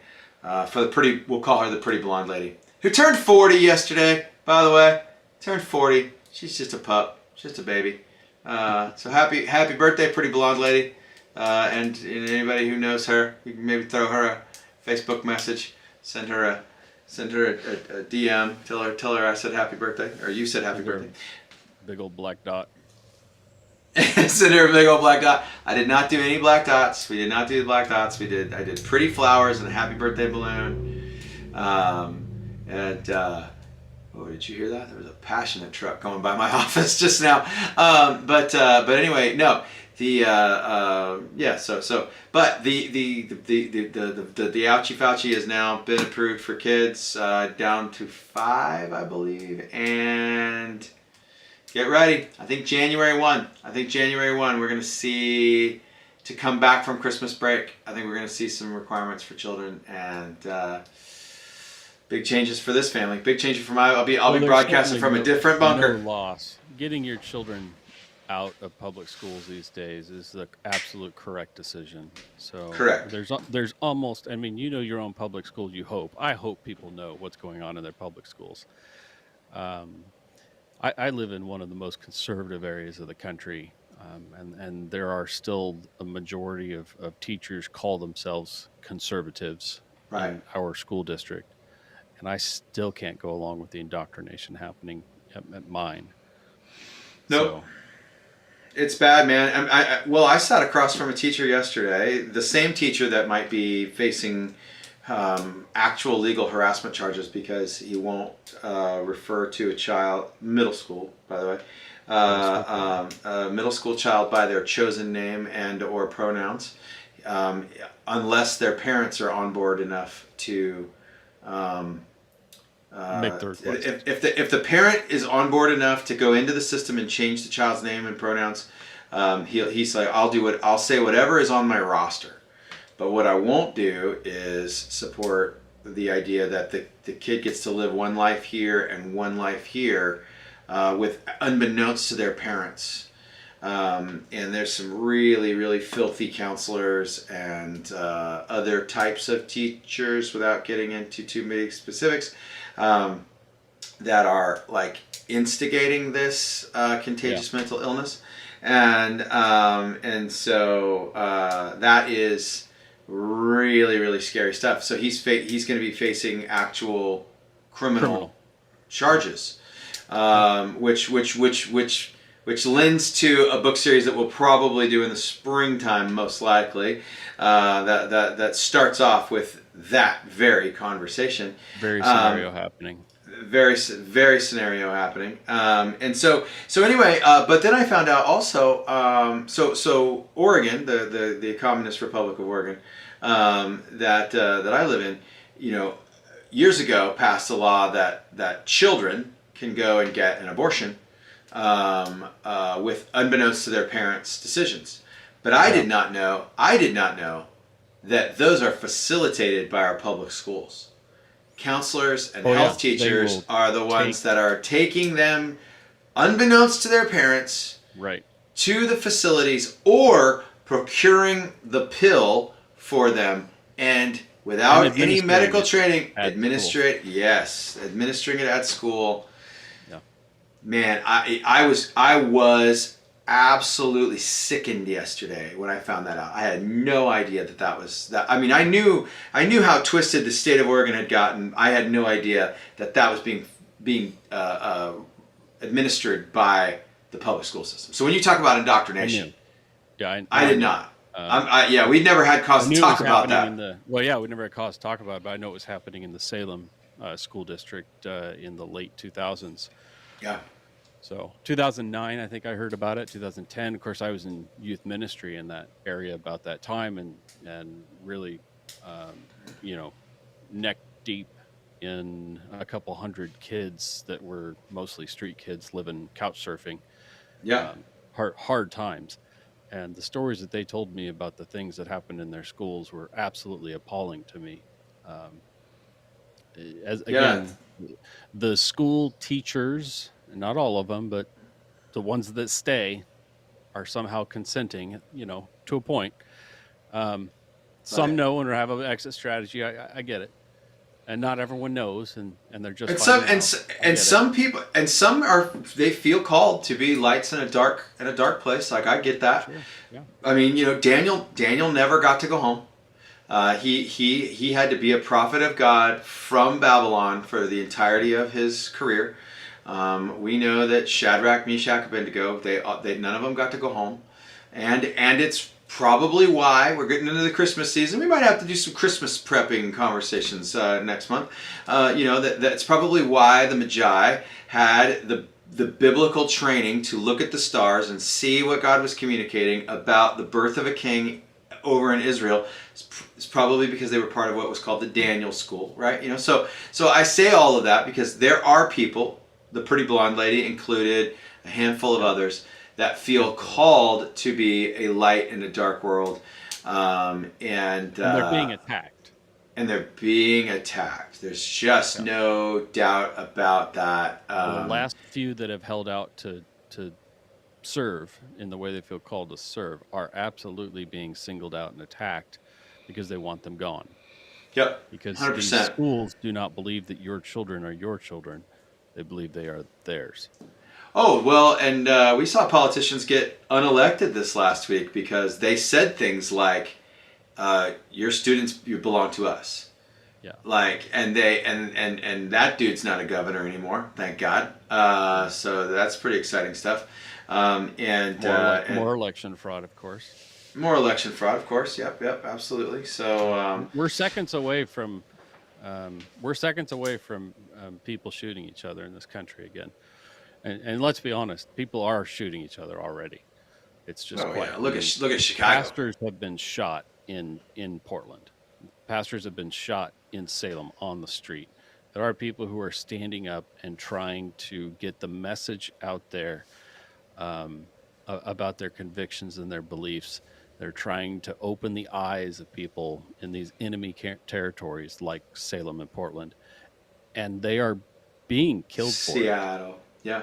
call her the pretty blonde lady who turned 40 yesterday. By the way, turned 40. She's just a pup, just a baby. So happy birthday, pretty blonde lady. And anybody who knows her, you can maybe throw her a Facebook message, send her a DM, tell her I said happy birthday, or you said happy birthday. Big old black dot. Send her a big old black dot. I did not do any black dots. We did not do the black dots. I did pretty flowers and a happy birthday balloon. Oh, did you hear that? There was a passionate truck going by my office just now. But anyway, no. The but the ouchie Fauci has now been approved for kids down to 5, I believe, and get ready. I think January 1 we're going to see, to come back from Christmas break, I think we're going to see some requirements for children, and big changes for this family. Big changes for I'll be broadcasting from a different bunker. No loss. Getting your children out of public schools these days is the absolute correct decision. So correct. There's almost, I mean, your own public school, I hope people know what's going on in their public schools. I live in one of the most conservative areas of the country, and there are still a majority of teachers call themselves conservatives in our school district, and I still can't go along with the indoctrination happening at mine. Nope. So, it's bad, man. I sat across from a teacher yesterday, the same teacher that might be facing actual legal harassment charges because he won't refer to a child, middle school, by the way, a middle school child by their chosen name and or pronouns. um, unless their parents are on board enough to. Um, Make the request. if the parent is on board enough to go into the system and change the child's name and pronouns, he's like, I'll say whatever is on my roster. But what I won't do is support the idea that the kid gets to live one life here and one life here, with unbeknownst to their parents. And there's some really, really filthy counselors and other types of teachers, without getting into too many specifics, um, that are like instigating this contagious mental illness, and so that is really, really scary stuff. So he's going to be facing actual criminal charges, which lends to a book series that we'll probably do in the springtime, most likely. That starts off with that very conversation, Very scenario happening. very scenario happening. And so anyway, but then I found out also. So Oregon, the Communist Republic of Oregon, that I live in, years ago passed a law that children can go and get an abortion, with unbeknownst to their parents' decisions. But I did not know. That those are facilitated by our public schools. Counselors and health teachers are the ones that are taking them, unbeknownst to their parents, right, to the facilities, or procuring the pill for them, and without any medical training, administering it at school. Yeah. Man, I was absolutely sickened yesterday when I found that out. I had no idea that was that. I mean, I knew how twisted the state of Oregon had gotten. I had no idea that was being administered by the public school system. So when you talk about indoctrination, I did not. We'd never had cause to talk about that. We never had cause to talk about it, but I know it was happening in the Salem school district in the late 2000s. Yeah. So 2009, I think I heard about it. 2010, of course, I was in youth ministry in that area about that time, and really, neck deep in a couple hundred kids that were mostly street kids living couch surfing. Yeah. Hard times. And the stories that they told me about the things that happened in their schools were absolutely appalling to me. The school teachers, not all of them, but the ones that stay, are somehow consenting, to a point. Some know and have an exit strategy. I get it. And not everyone knows, and they're just some people, and some they feel called to be lights in a dark place. Like, I get that. Sure. Yeah. I mean, Daniel never got to go home. He had to be a prophet of God from Babylon for the entirety of his career. We know that Shadrach, Meshach, Abednego, they none of them got to go home, and it's probably why we're getting into the Christmas season. We might have to do some Christmas prepping conversations next month. That's probably why the Magi had the biblical training to look at the stars and see what God was communicating about the birth of a king over in Israel. It's probably because they were part of what was called the Daniel school, right? So I say all of that because there are people, the pretty blonde lady included, a handful of others, that feel called to be a light in a dark world, and they're being attacked. And they're being attacked. There's just no doubt about that. The last few that have held out to serve in the way they feel called to serve are absolutely being singled out and attacked because they want them gone. Yep. 100%. Because these schools do not believe that your children are your children. They believe they are theirs. Oh, well, and we saw politicians get unelected this last week because they said things like, your students, you belong to us. Yeah. Like, and that dude's not a governor anymore, thank God. So that's pretty exciting stuff. More election fraud, of course. More election fraud, of course. Yep, absolutely. So we're seconds away from people shooting each other in this country again. And let's be honest, people are shooting each other already. It's just Oh yeah, quiet. I mean, look at Chicago. pastors have been shot in Portland. Pastors have been shot in Salem on the street. There are people who are standing up and trying to get the message out there, um, about their convictions and their beliefs. They're trying to open the eyes of people in these enemy territories like Salem and Portland, and they are being killed for it. Seattle. Yeah.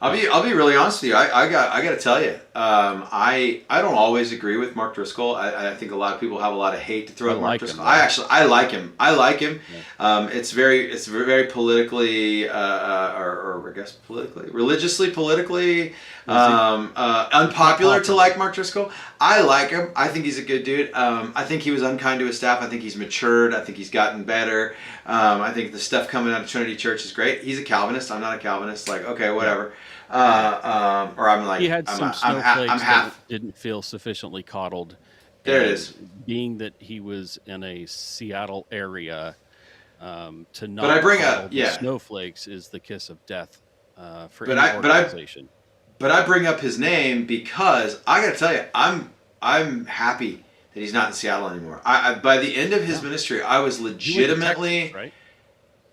I'll be really honest with you. I got to tell you, I don't always agree with Mark Driscoll. I think a lot of people have a lot of hate to throw I at Mark like him Driscoll. though. I like him. I like him. Yeah. It's very politically, or I guess politically, religiously, politically, Is he unpopular to popular? like Mark Driscoll. I like him. I think he's a good dude. I think he was unkind to his staff. I think he's matured. I think he's gotten better. I think the stuff coming out of Trinity Church is great. He's a Calvinist. I'm not a Calvinist. Like, okay, Yeah. whatever. Or I'm like, He had some I'm snowflakes that half. didn't feel sufficiently coddled, There it and is. being that he was in a Seattle area, to But I not bring coddle up, the yeah. snowflakes is the kiss of death, for But any I, but I, organization. but I bring up his name because I got to tell you, I'm happy that he's not in Seattle anymore. By the end of his Yeah. ministry, I was He went to Texas, legitimately right?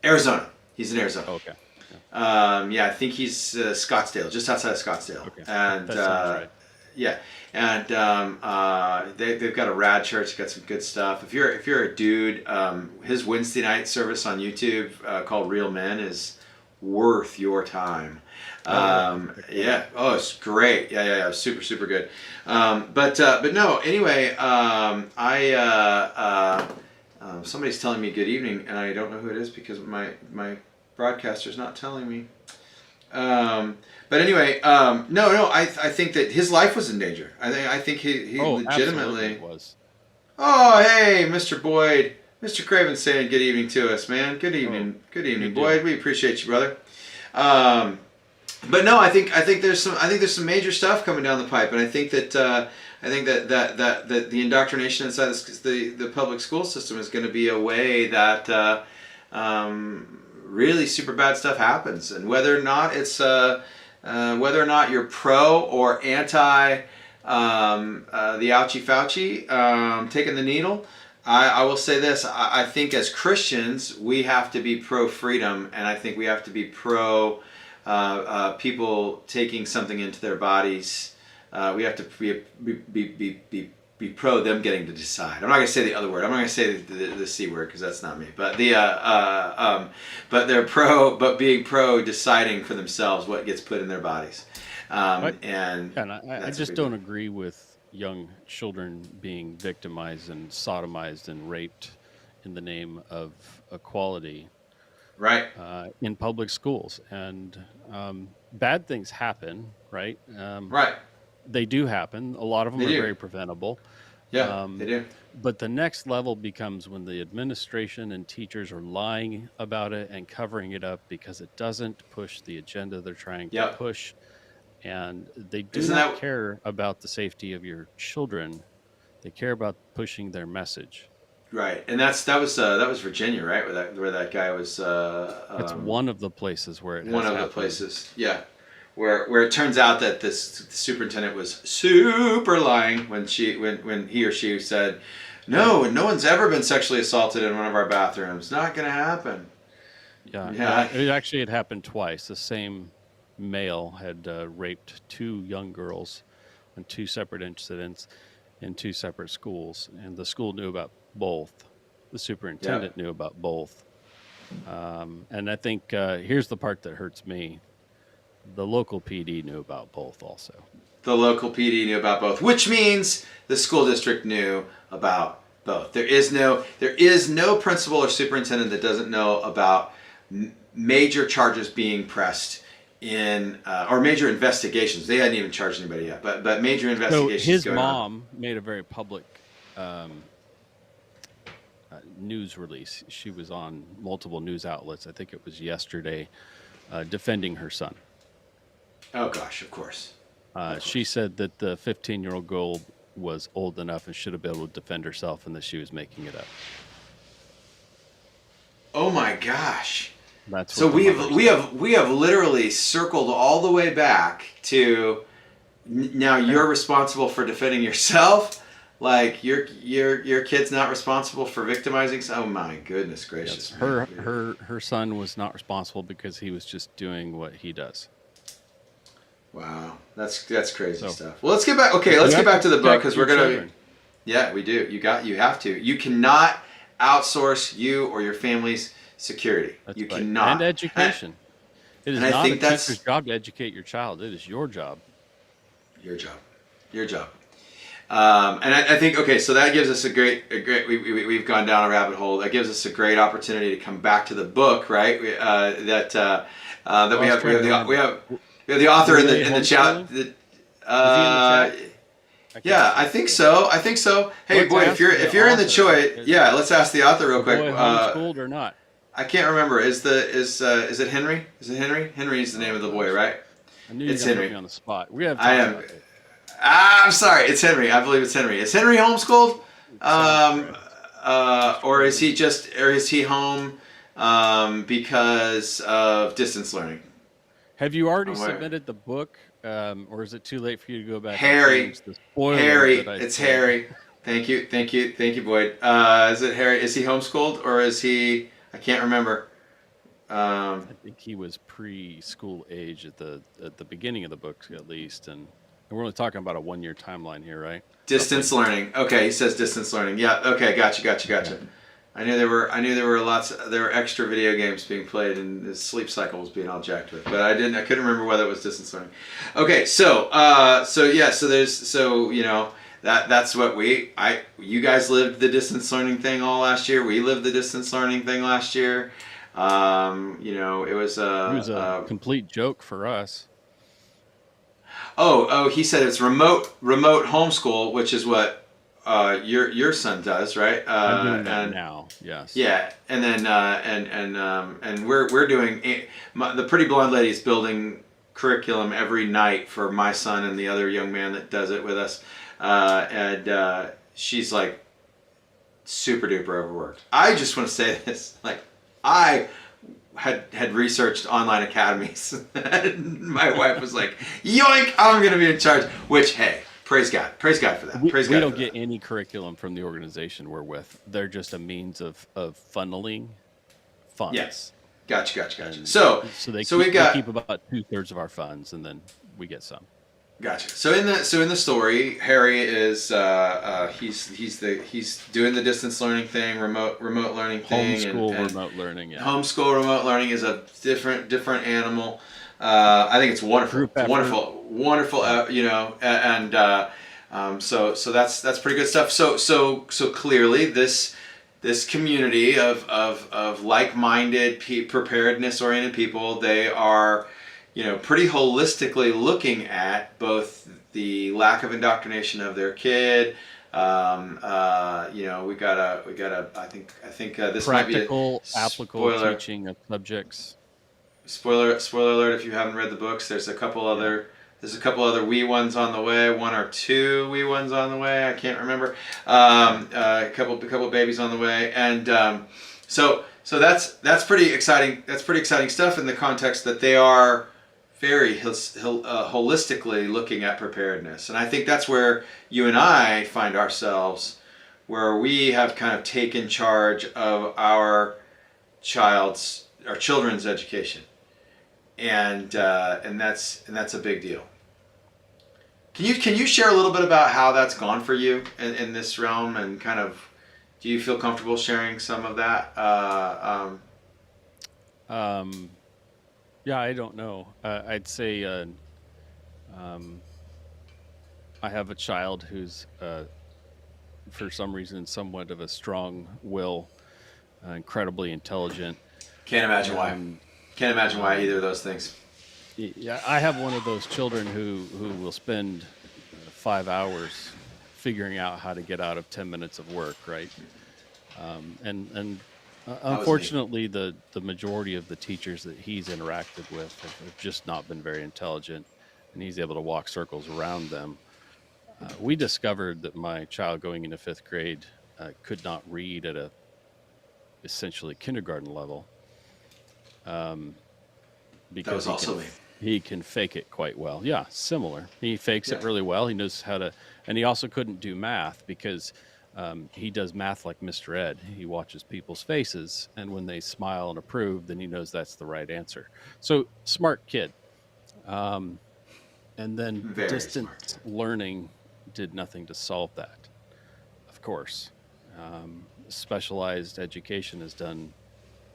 Arizona. He's in Arizona. Oh, okay. Yeah. Yeah, I think he's Scottsdale, just outside of Scottsdale, Okay. and That sounds right. yeah, and they've got a rad church, got some good stuff. If you're a dude, his Wednesday night service on YouTube called Real Men is worth your time. Oh, really? Okay. Yeah, oh, it's great. Yeah, super good. But no, anyway, somebody's telling me good evening, and I don't know who it is because my broadcaster's not telling me. But anyway, no, I think that his life was in danger. I think he Oh, absolutely legitimately. it was. Oh, hey, Mr. Boyd, Mr. Craven saying good evening to us, man. Oh, Good evening, good deal. Boyd. We appreciate you, brother. But no, I think there's some major stuff coming down the pipe, and I think that the indoctrination inside the public school system is going to be a way that really super bad stuff happens, and whether or not you're pro or anti the ouchie Fauci taking the needle. I will say this. I think as Christians, we have to be pro freedom, and I think we have to be pro people taking something into their bodies. We have to be pro them getting to decide. I'm not going to say the other word. I'm not going to say the C word because that's not me. But but being pro deciding for themselves what gets put in their bodies. I, And and I that's a just big don't deal. agree with young children being victimized and sodomized and raped in the name of equality, Right. in public schools. And bad things happen, right? Right. They do happen. A lot of them They are do. very preventable. Yeah, they Um, do. but the next level becomes when the administration and teachers are lying about it and covering it up because it doesn't push the agenda they're trying to Yep. push. And they do Isn't not that care about the safety of your children. They care about pushing their message. right? And that was Virginia, right? Where that guy was It's one of the places where it one has of the happened. places. Yeah. Where it turns out that this superintendent was super lying when he or she said, no one's ever been sexually assaulted in one of our bathrooms. Not gonna happen. Yeah, Yeah. it actually had happened twice. The same male had raped two young girls on two separate incidents in two separate schools, and the school knew about both. The Yeah. superintendent knew about both. And I think here's the part that hurts me: the local PD knew about both also. The local PD knew about both, which means the school district knew about both. There is no principal or superintendent that doesn't know about major charges being pressed in or major investigations. They hadn't even charged anybody yet, but major So investigations his going on. mom made a very public um, news release. She was on multiple news outlets. I think it was yesterday, defending her son. Oh gosh, of course, of She course. said that the 15-year-old girl was old enough and should have been able to defend herself, and that she was making it up. Oh my gosh. That's So what the mother said. we have literally circled all the way back to Now you're responsible for defending yourself. Like your kid's not responsible for victimizing. Oh my goodness Yes, gracious, man. her son was not responsible because he was just doing what he does. Wow, that's crazy So stuff. Well, let's get back. Okay, you let's get have to back to the book protect because your we're gonna. children. Yeah, we do. You have to. You cannot outsource you or your family's security. That's You right. And cannot. education. It is And I not a think teacher's that's job to educate your child. It is your job. your job. Your job. And I think okay, so that gives us a great. We've gone down a rabbit hole. That gives us a great opportunity to come back to the book, right? That we have the author Were in they the chat. homeschooling? Is he in the chat? I can't Yeah, see I it. think so. I think so. Hey, Let's boy, ask the if you're in the author. chat, yeah, let's ask the author real The quick. boy homeschooled or not? I can't remember. Is it Henry? Is it Henry? Henry is the name of the boy, right? I knew you were It's going to put Henry. me on the spot. We have I talked am. about this. I'm sorry. It's Henry. I believe it's Henry. Is Henry homeschooled? Sounds Um, correct. or is he home because of distance learning? Have you already I'm aware. submitted the book, or is it too late for you to go back and Harry. change the spoiler Harry. that I It's said? Harry. Thank you. Thank you. Thank you, Boyd. Is it Harry? Is he homeschooled or is he? I can't remember. I think he was preschool age at the beginning of the book, at least, and we're only talking about a 1 year timeline here, right? Distance Roughly. learning. Okay, he says distance learning. Yeah. Okay. Gotcha. Okay. I knew there were lots. There were extra video games being played, and his sleep cycle was being all jacked with. But I didn't. I couldn't remember whether it was distance learning. Okay. So yeah. So you know that's what you guys lived the distance learning thing all last year. We lived the distance learning thing last year. You know, it was It was a complete joke for us. he said it's remote homeschool, which is what your son does, right? I'm doing that And now. Yes. yeah, and then and we're doing the Pretty Blonde Lady is building curriculum every night for my son and the other young man that does it with us, and she's like super duper overworked. I just want to say this, like I had researched online academies. And my wife was like, "Yoink! I'm going to be in charge." Which, hey, praise God for that. We, Praise we God don't for get that. any curriculum from the organization we're with. They're just a means of funneling Yes, funds. gotcha. And So, so they so we've they got keep about 2/3 of our funds, and then we get some. gotcha. So in the story, Harry is he's doing the distance learning thing, remote learning thing, Homeschool and remote learning, yeah. homeschool remote learning is a different animal. I think it's wonderful. Group It's effort. wonderful. Yeah. You know, and so that's pretty good stuff. So clearly this community of like-minded preparedness-oriented people, they are, you know, pretty holistically looking at both the lack of indoctrination of their kid. You know, we gotta. I think this might be a Practical, applicable spoiler. teaching of subjects. Spoiler alert! If you haven't read the books, there's a couple Yeah. other wee ones on the way. One or two wee ones on the way. I can't remember. A couple babies on the way, and so that's pretty exciting. That's pretty exciting stuff in the context that they are very holistically looking at preparedness, and I think that's where you and I find ourselves, where we have kind of taken charge of our children's education, and that's a big deal. Can you share a little bit about how that's gone for you in this realm, and kind of do you feel comfortable sharing some of that? Um, yeah, I don't know. I'd say um, I have a child who's, for some reason, somewhat of a strong will, incredibly intelligent, Can't imagine why. and Can't imagine why um, either of those things. yeah, I have one of those children who will spend 5 hours figuring out how to get out of 10 minutes of work, right? And That was me. unfortunately, the majority of the teachers that he's interacted with have just not been very intelligent, and he's able to walk circles around them. We discovered that my child going into fifth grade could not read at a essentially kindergarten level, um, That because was he can also me. he can fake it quite well. Yeah, similar. He fakes Yeah. it really well. He knows how to, and he also couldn't do math because he does math like Mr. Ed. He watches people's faces, and when they smile and approve, then he knows that's the right answer. So smart kid. Um, and then Very smart. distance learning did nothing to solve that. Of course, specialized education has done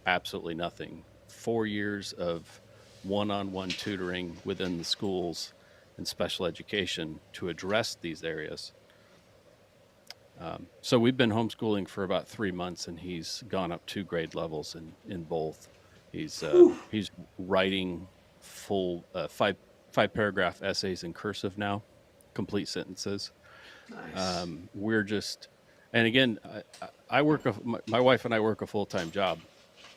absolutely nothing. 4 years of one on one tutoring within the schools and special education to address these areas. So we've been homeschooling for about 3 months, and he's gone up 2 grade levels in both. He's writing full five paragraph essays in cursive now, complete sentences. Nice. We're just, and again, I work my wife and I work a full time job.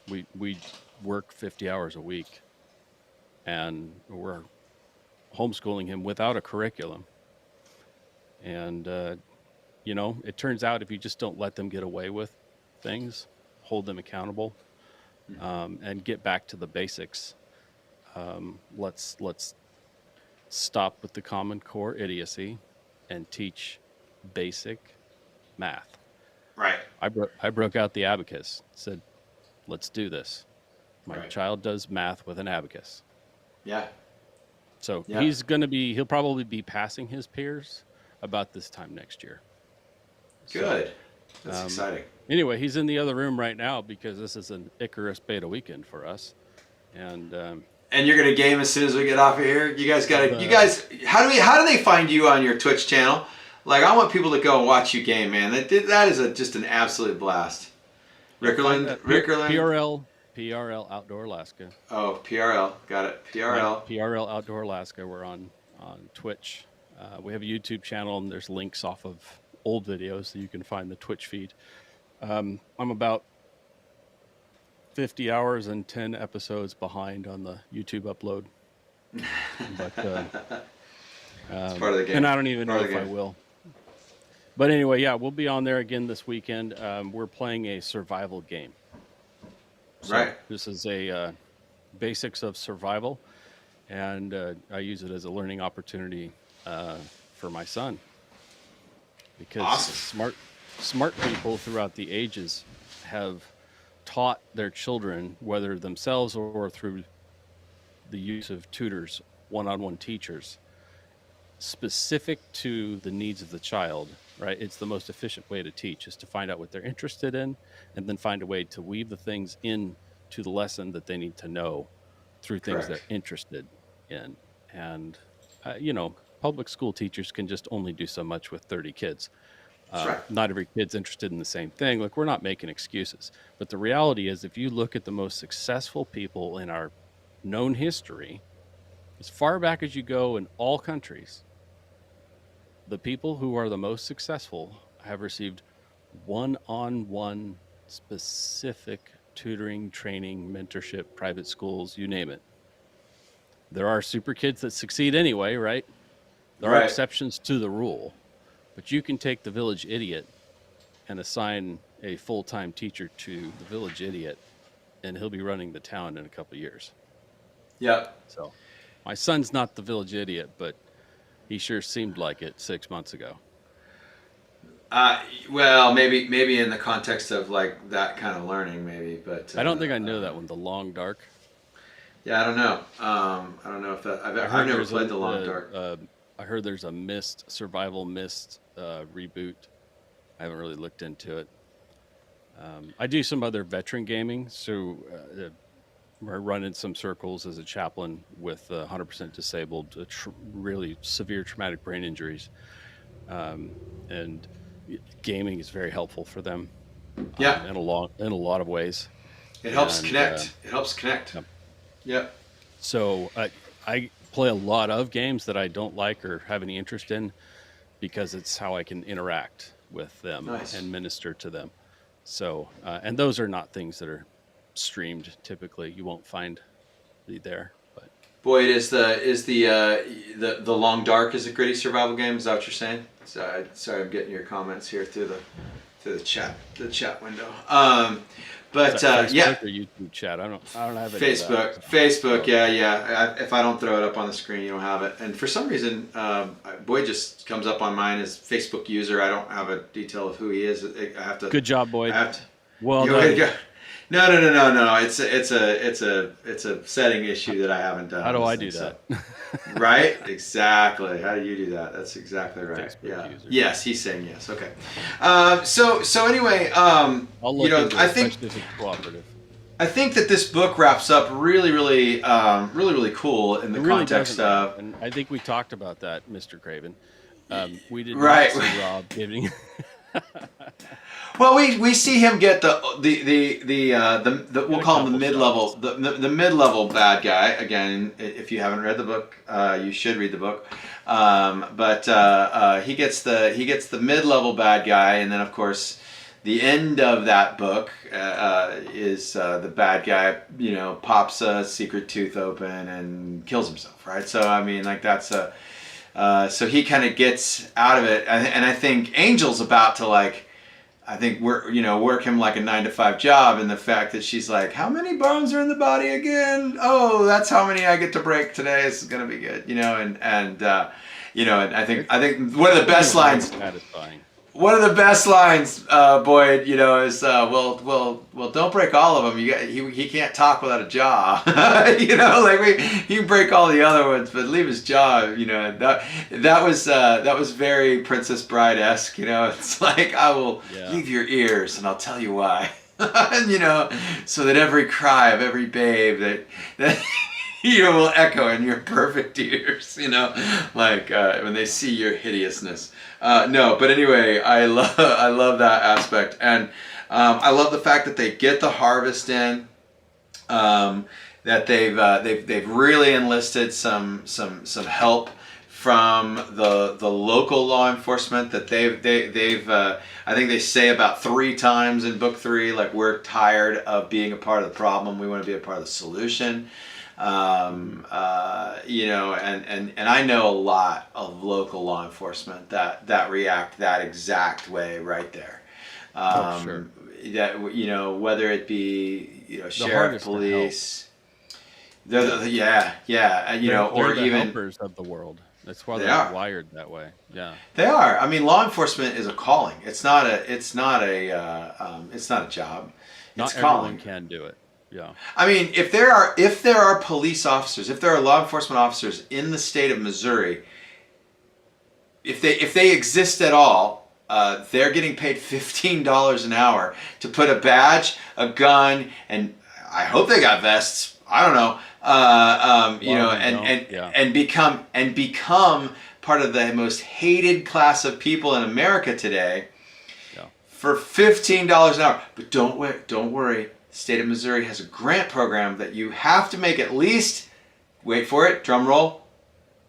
We work 50 hours a week, and we're homeschooling him without a curriculum. And it turns out if you just don't let them get away with things, hold them accountable, and get back to the basics. Let's stop with the Common Core idiocy and teach basic math. Right. I broke out the abacus. Said, let's do this. My Right. child does math with an abacus. Yeah. So Yeah. he'll probably be passing his peers about this time next year. Good. So, That's exciting. anyway, he's in the other room right now because this is an Icarus beta weekend for us. And And you're gonna game as soon as we get off of here. You guys gotta. You guys, how do they find you on your Twitch channel? Like, I want people to go and watch you game, man. That is just an absolute blast. Rickerland. PRL Outdoor Alaska. Oh, PRL. Got it. PRL. PRL Outdoor Alaska. We're on Twitch. We have a YouTube channel, and there's links off of old videos so you can find the Twitch feed. I'm about 50 hours and 10 episodes behind on the YouTube upload. But It's part of the game. and I don't even know Part of if the I game. will. But anyway, yeah, we'll be on there again this weekend. We're playing a survival game. So Right. This is a basics of survival, and I use it as a learning opportunity for my son because Awesome. smart people throughout the ages have taught their children, whether themselves or through the use of tutors, one-on-one teachers, specific to the needs of the child, right? It's the most efficient way to teach is to find out what they're interested in and then find a way to weave the things in to the lesson that they need to know through things they're Correct. interested in. And, public school teachers can just only do so much with 30 kids. That's right. Not every kid's interested in the same thing. Like, we're not making excuses. But the reality is, if you look at the most successful people in our known history, as far back as you go in all countries, the people who are the most successful have received one-on-one specific tutoring, training, mentorship, private schools, you name it. There are super kids that succeed anyway, right? There are Right. exceptions to the rule, but you can take the village idiot and assign a full-time teacher to the village idiot, and he'll be running the town in a couple of years. Yep. So my son's not the village idiot, but he sure seemed like it 6 months ago. Well, maybe in the context of like that kind of learning, maybe, but I don't think I know that one, the long dark. yeah, I don't know. I don't know if that. I've never there's played the Long Dark. I heard there's a survival Mist reboot. I haven't really looked into it. I do some other veteran gaming, so I run in some circles as a chaplain with 100% disabled, really severe traumatic brain injuries, and gaming is very helpful for them. Yeah. In a lot of ways. It helps And, connect. It helps connect. Yep. Yep. So I play a lot of games that I don't like or have any interest in because it's how I can interact with them Nice. and minister to them. So and those are not things that are streamed typically. You won't find me there. But Boy, the Long Dark is a gritty survival game. Is that what you're saying? Sorry, I'm getting your comments here through the chat window. But Is that yeah, Facebook or YouTube chat? I don't have any of that. Facebook, So. Facebook, Oh, yeah. If I don't throw it up on the screen, you don't have it. And for some reason, Boyd just comes up on mine as Facebook user. I don't have a detail of who he is. I have to. good job, I Boyd. have to. Well You want me to done. go? No. It's a setting issue that I haven't done How on do this I thing. do So, that? right? Exactly. How do you do that? That's exactly right. Facebook Yeah. user. Yes, he's saying yes. Okay. So anyway, I'll look into it, especially if it's cooperative. I think that this book wraps up really cool in the It really context doesn't, man. of And I think we talked about that, Mr. Craven. We did right. not see Rob giving. Well, we see him get the we'll a call him the couple mid level shots. the mid level bad guy. Again, if you haven't read the book, you should read the book. But he gets the mid level bad guy, and then of course, the end of that book is the bad guy. Pops a secret tooth open and kills himself. Right. So I mean, like that's a. So he kind of gets out of it, and I think Angel's about to I think work him like a 9 to 5 job, and the fact that she's like, how many bones are in the body again? Oh, that's how many I get to break today. This is gonna be good, and I think one of the best lines. Satisfying. One of the best lines, Boyd, is well, don't break all of them. He can't talk without a jaw. He can break all the other ones, but leave his jaw. That was very Princess Bride-esque. It's like I will leave your ears, and I'll tell you why. And so that every cry of every babe that will echo in your perfect ears. When they see your hideousness. No, but anyway, I love that aspect, and I love the fact that they get the harvest in. That they've really enlisted some help from the local law enforcement. That they've I think they say about 3 times in book 3, like, we're tired of being a part of the problem. We want to be a part of the solution. And I know a lot of local law enforcement that react that exact way right there. Sure. That whether it be sheriff, hardest to police, help. or They're the even helpers of the world. That's why they they're are. wired that way. Yeah. They are. I mean, law enforcement is a calling. It's not a job. It's Not a calling. everyone can do it. Yeah. I mean, if there are police officers, if there are law enforcement officers in the state of Missouri, if they exist at all, they're getting paid $15 an hour to put a badge, a gun, and I hope they got vests. I don't know. And become part of the most hated class of people in America today. Yeah. For $15 an hour. But don't worry. The state of Missouri has a grant program that you have to make at least, wait for it, drum roll,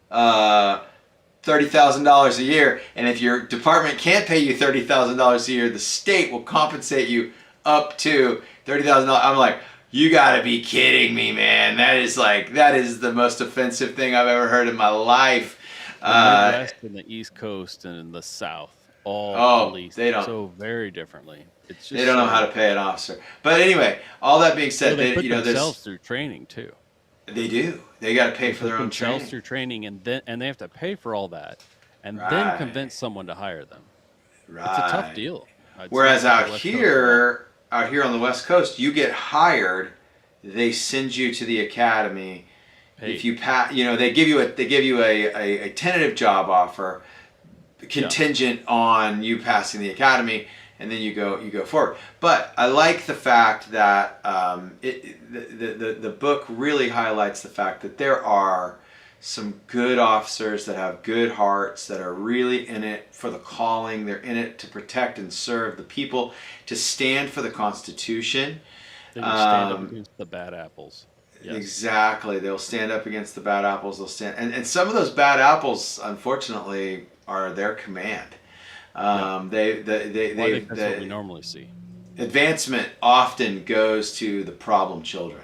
$30,000 a year. And if your department can't pay you $30,000 a year, the state will compensate you up to $30,000. I'm like, you gotta be kidding me, man. That is the most offensive thing I've ever heard in my life. The Midwest and the East Coast and the South all police so very differently. It's just they don't know how to pay an officer. But anyway, all that being said, they put themselves through training too. They do. They got to pay for their own training. Through training, and they have to pay for all that, and then convince someone to hire them. Right. It's a tough deal. Whereas out here on the West Coast, you get hired. They send you to the academy. If you pass, they give you a tentative job offer, contingent on you passing the academy, and then you go forward. But I like the fact that the book really highlights the fact that there are some good officers that have good hearts, that are really in it for the calling. They're in it to protect and serve the people, to stand for the Constitution. They can stand up against the bad apples. Yes. Exactly. They'll stand up against the bad apples. They'll stand, and some of those bad apples, unfortunately, are their command. That's what we normally see. Advancement often goes to the problem children.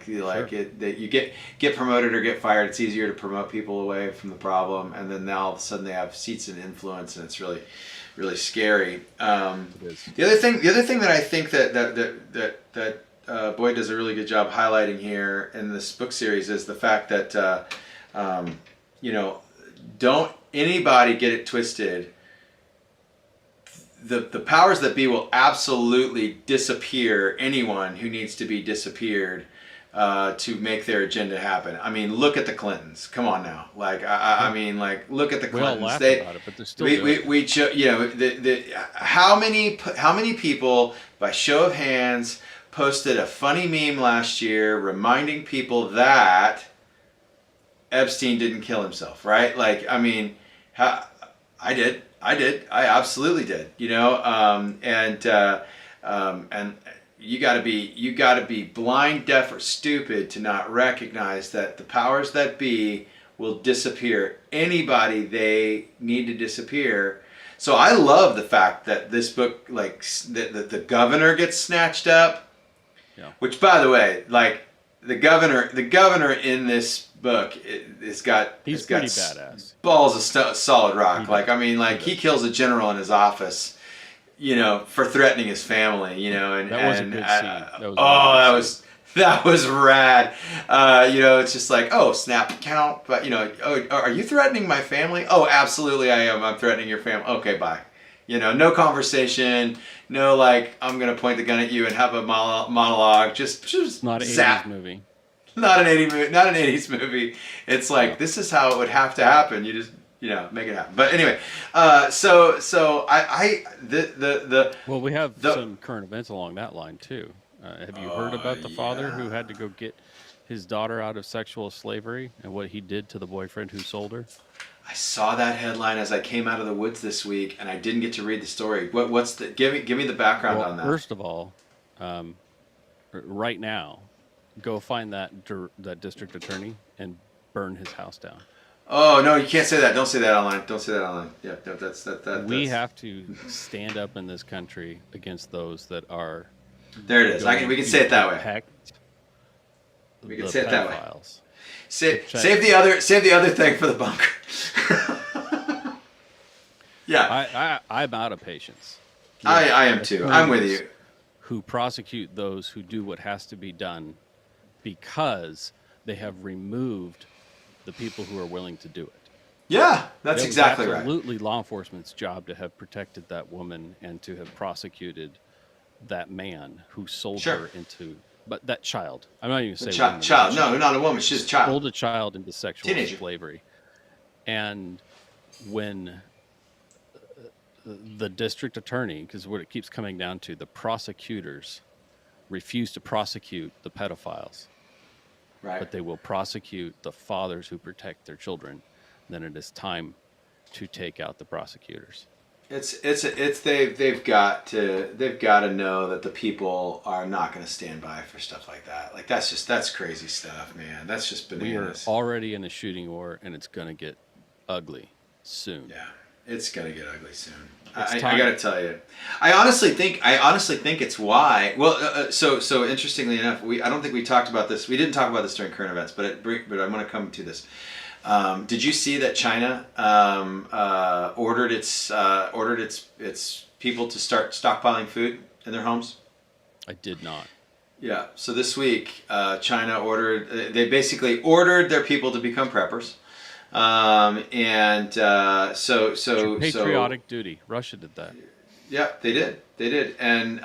You get promoted or get fired. It's easier to promote people away from the problem, and then now all of a sudden they have seats and influence, and it's really, really scary. It is. The other thing that I think that Boyd does a really good job highlighting here in this book series is the fact that you know, don't anybody get it twisted. The powers that be will absolutely disappear anyone who needs to be disappeared to make their agenda happen. I mean, look at the Clintons. Come on now. Like, I mean, like, look at the We all Clintons. laugh They, about it, but they're still doing it. you know, how many people by show of hands posted a funny meme last year reminding people that Epstein didn't kill himself, right? Like, I mean, I did. I absolutely did. You know, and you got to be blind, deaf, or stupid to not recognize that the powers that be will disappear anybody they need to disappear. So I love the fact that this book, like, that the governor gets snatched up. Yeah. Which, by the way, like, the governor in this book he's got pretty badass. balls of solid rock. He Like, does. I mean, like, he kills a general in his office, you know, for threatening his family, you know, and That was a good scene. That was a oh, really good scene. that was rad. You know, it's just like, oh, snap count, but you know, oh, are you threatening my family? Oh, absolutely, I am. I'm threatening your family. Okay, bye. You know, no conversation, no like, I'm gonna point the gun at you and have a monologue. Just Not an zap. 80s movie. Not an 80s movie. It's like, Yeah. this is how it would have to happen. You just, you know, make it happen. But anyway, so Well, we have some current events along that line too. Have you heard about the father who had to go get his daughter out of sexual slavery and what he did to the boyfriend who sold her? I saw that headline as I came out of the woods this week, and I didn't get to read the story. What's the give me the background Well, on that? first of all, right now, go find that district attorney and burn his house down. Oh no, you can't say that. Don't say that online. Don't say that online. Yeah, We have to stand up in this country against those that are. There it is. We can say it that way. Protect We can the say it that way. pedophiles. Save the other thing for the bunker. Yeah, I'm out of patience. I am too. I'm with you. Who prosecute those who do what has to be done because they have removed the people who are willing to do it. Yeah, that's exactly right. Absolutely law enforcement's job to have protected that woman and to have prosecuted that man who sold her into, but that child. I'm not even saying child. No, not a woman. She's a child. Sold a child into sexual Teenager. slavery. And when the district attorney, because what it keeps coming down to, the prosecutors refuse to prosecute the pedophiles, Right. but they will prosecute the fathers who protect their children, then it is time to take out the prosecutors. They've got to know that the people are not going to stand by for stuff like that. Like, that's crazy stuff, man. That's just bananas. We are already in a shooting war, and it's going to get ugly soon. Yeah, it's going to get ugly soon. It's I time. got to tell you, I honestly think it's why. Well, so interestingly enough, I don't think we talked about this. We didn't talk about this during current events, but I'm going to come to this. Did you see that China ordered its people to start stockpiling food in their homes? I did not. Yeah. So this week, China they basically ordered their people to become preppers, so Patriotic duty. Russia did that. Yeah, they did, and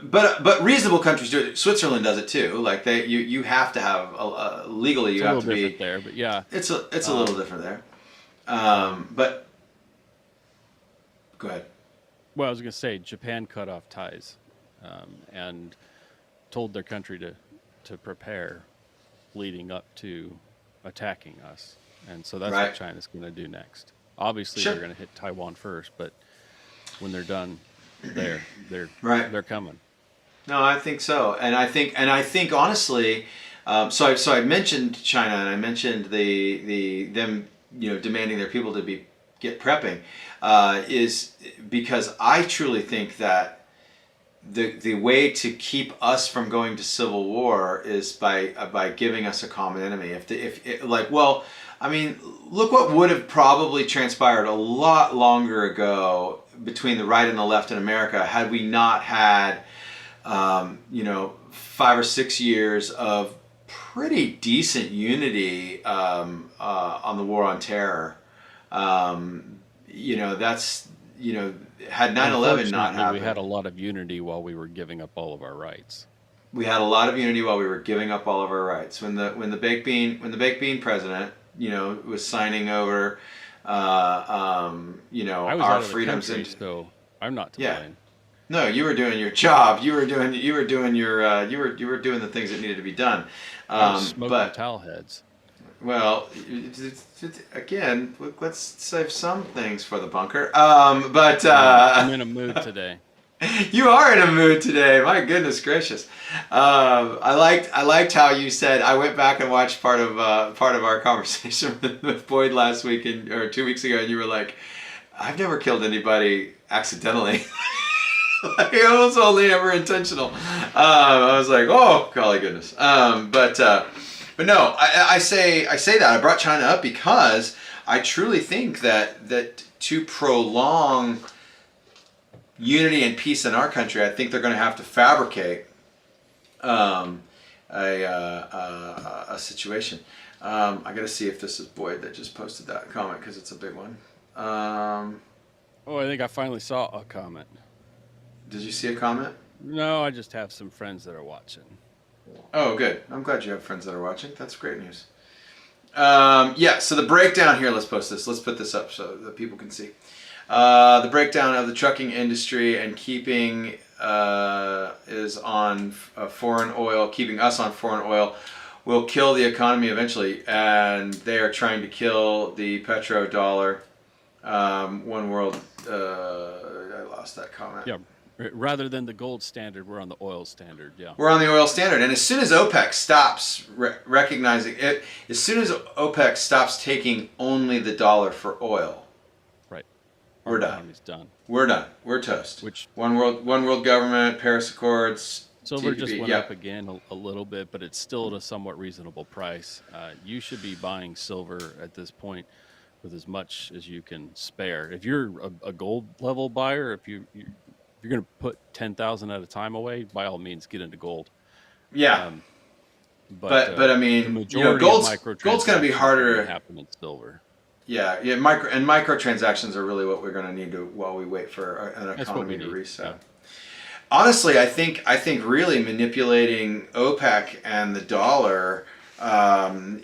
but reasonable countries do it. Switzerland does it too. Like, you have to have legally you It's a have little to be different there, but yeah, It's a little different there. But go ahead. well, I was going to say Japan cut off ties and told their country to prepare leading up to attacking us, and so that's Right. what China's going to do next. Obviously, Sure. they're going to hit Taiwan first, but when they're done, they're Right. they're coming. No, I think so, and I think honestly, so I mentioned China, and I mentioned them, you know, demanding their people to get prepping, is because I truly think that the way to keep us from going to civil war is by giving us a common enemy. I mean, look what would have probably transpired a lot longer ago between the right and the left in America had we not had, 5 or 6 years of pretty decent unity on the war on terror. That's had 9/11 not Unfortunately, we had happened. a lot of unity while we were giving up all of our rights. We had a lot of unity while we were giving up all of our rights. When the baked bean president, was signing over, I was our out of the freedoms country, and so I'm not to yeah, blame. no, you were doing your job. You were doing the things that needed to be done. I was smoking But towel heads. well, again, let's save some things for the bunker. But I'm in a mood today. you are in a mood today. My goodness gracious. I liked how you said. I went back and watched part of our conversation with Boyd last week or 2 weeks ago, and you were like, "I've never killed anybody accidentally." Like, it was only ever intentional. I was like, "Oh, golly goodness." But no, I say that I brought China up because I truly think that to prolong unity and peace in our country, I think they're going to have to fabricate um, a situation. I got to see if this is Boyd that just posted that comment because it's a big one. Oh, I think I finally saw a comment. Did you see a comment? No, I just have some friends that are watching. Oh, good. I'm glad you have friends that are watching. That's great news. Yeah, so the breakdown here, let's post this. Let's put this up so that people can see. The breakdown of the trucking industry and keeping is on foreign oil, keeping us on foreign oil will kill the economy eventually. And they are trying to kill the petrodollar. One world, I lost that comment. Yeah, rather than the gold standard, we're on the oil standard. Yeah, We're on the oil standard, and as soon as OPEC stops recognizing it, as soon as OPEC stops taking only the dollar for oil, right. we're Our done. economy's done. We're done. We're toast. Which One world government, Paris Accords, silver TPP. just went Yeah, up again a little bit, but it's still at a somewhat reasonable price. You should be buying silver at this point with as much as you can spare. If you're a gold level buyer, if you're going to put 10,000 at a time away, by all means get into gold. yeah. Um, but But I the mean, majority of gold's going to be microtransactions are going to harder. happen in silver. Yeah. Microtransactions are really what we're going to need to while we wait for an That's what we economy to need. reset. Yeah. Honestly, I think really manipulating OPEC and the dollar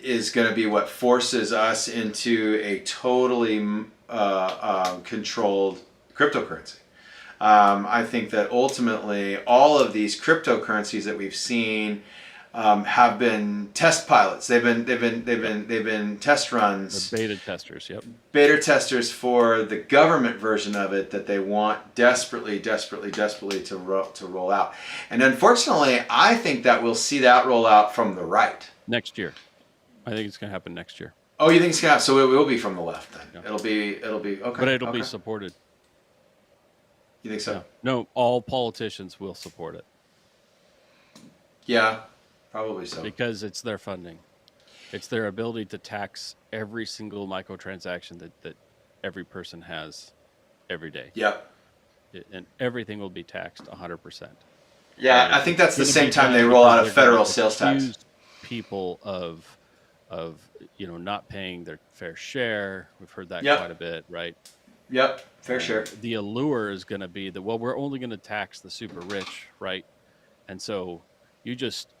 is going to be what forces us into a totally controlled cryptocurrency. I think that ultimately all of these cryptocurrencies that we've seen have been test pilots. They've been test The runs, beta testers. Yep. beta testers for the government version of it that they want desperately to roll out. And unfortunately, I think that we'll see that roll out from the right. Next year. I think it's going to happen next year. Oh, you think it's gonna? So it will be from the left then. Yeah. It'll be okay. But it'll okay. be supported. You think so? Yeah. No, all politicians will support it Yeah, probably so. because it's their funding. It's their ability to tax every single microtransaction that every person has every day. Yep. And everything will be taxed 100%. Yeah, I think that's the same time they roll out a federal sales tax. People of not paying their fair share. We've heard that Yep. quite a bit, right? Yep, fair share. The allure is going to be that, well, we're only going to tax the super rich, right? And so you just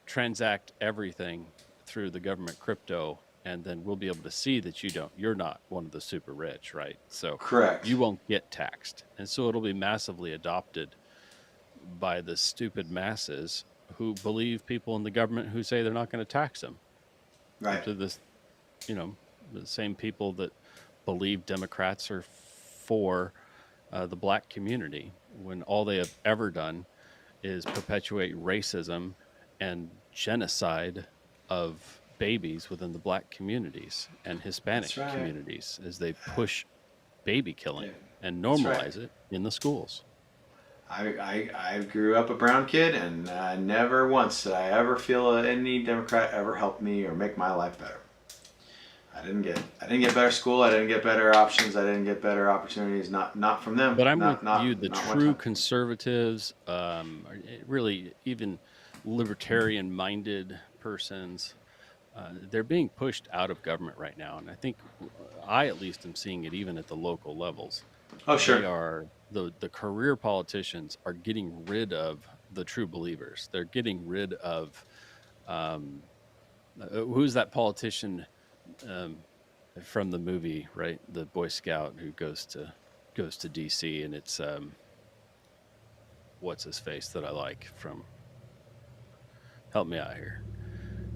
transact everything through the government crypto, and then we'll be able to see that you're not one of the super rich, right? So Correct. you won't get taxed. And so it'll be massively adopted by the stupid masses who believe people in the government who say they're not going to tax them. Right. To this, the same people that believe Democrats are for the black community when all they have ever done is perpetuate racism and genocide of babies within the black communities and Hispanic That's right. communities as they push baby killing Yeah. and That's normalize right. it in the schools. I grew up a brown kid, and never once did I ever feel any Democrat ever helped me or make my life better. I didn't get better school. I didn't get better options. I didn't get better opportunities. Not from them. But I'm with Not you. The not one true time. conservatives, really even libertarian-minded persons, they're being pushed out of government right now, and I think I at least am seeing it even at the local levels. Oh They sure. are the career politicians are getting rid of the true believers. They're getting rid of um, who's that politician um, from the movie, right? The Boy Scout who goes to DC, and it's what's his face that I like from. Help me out here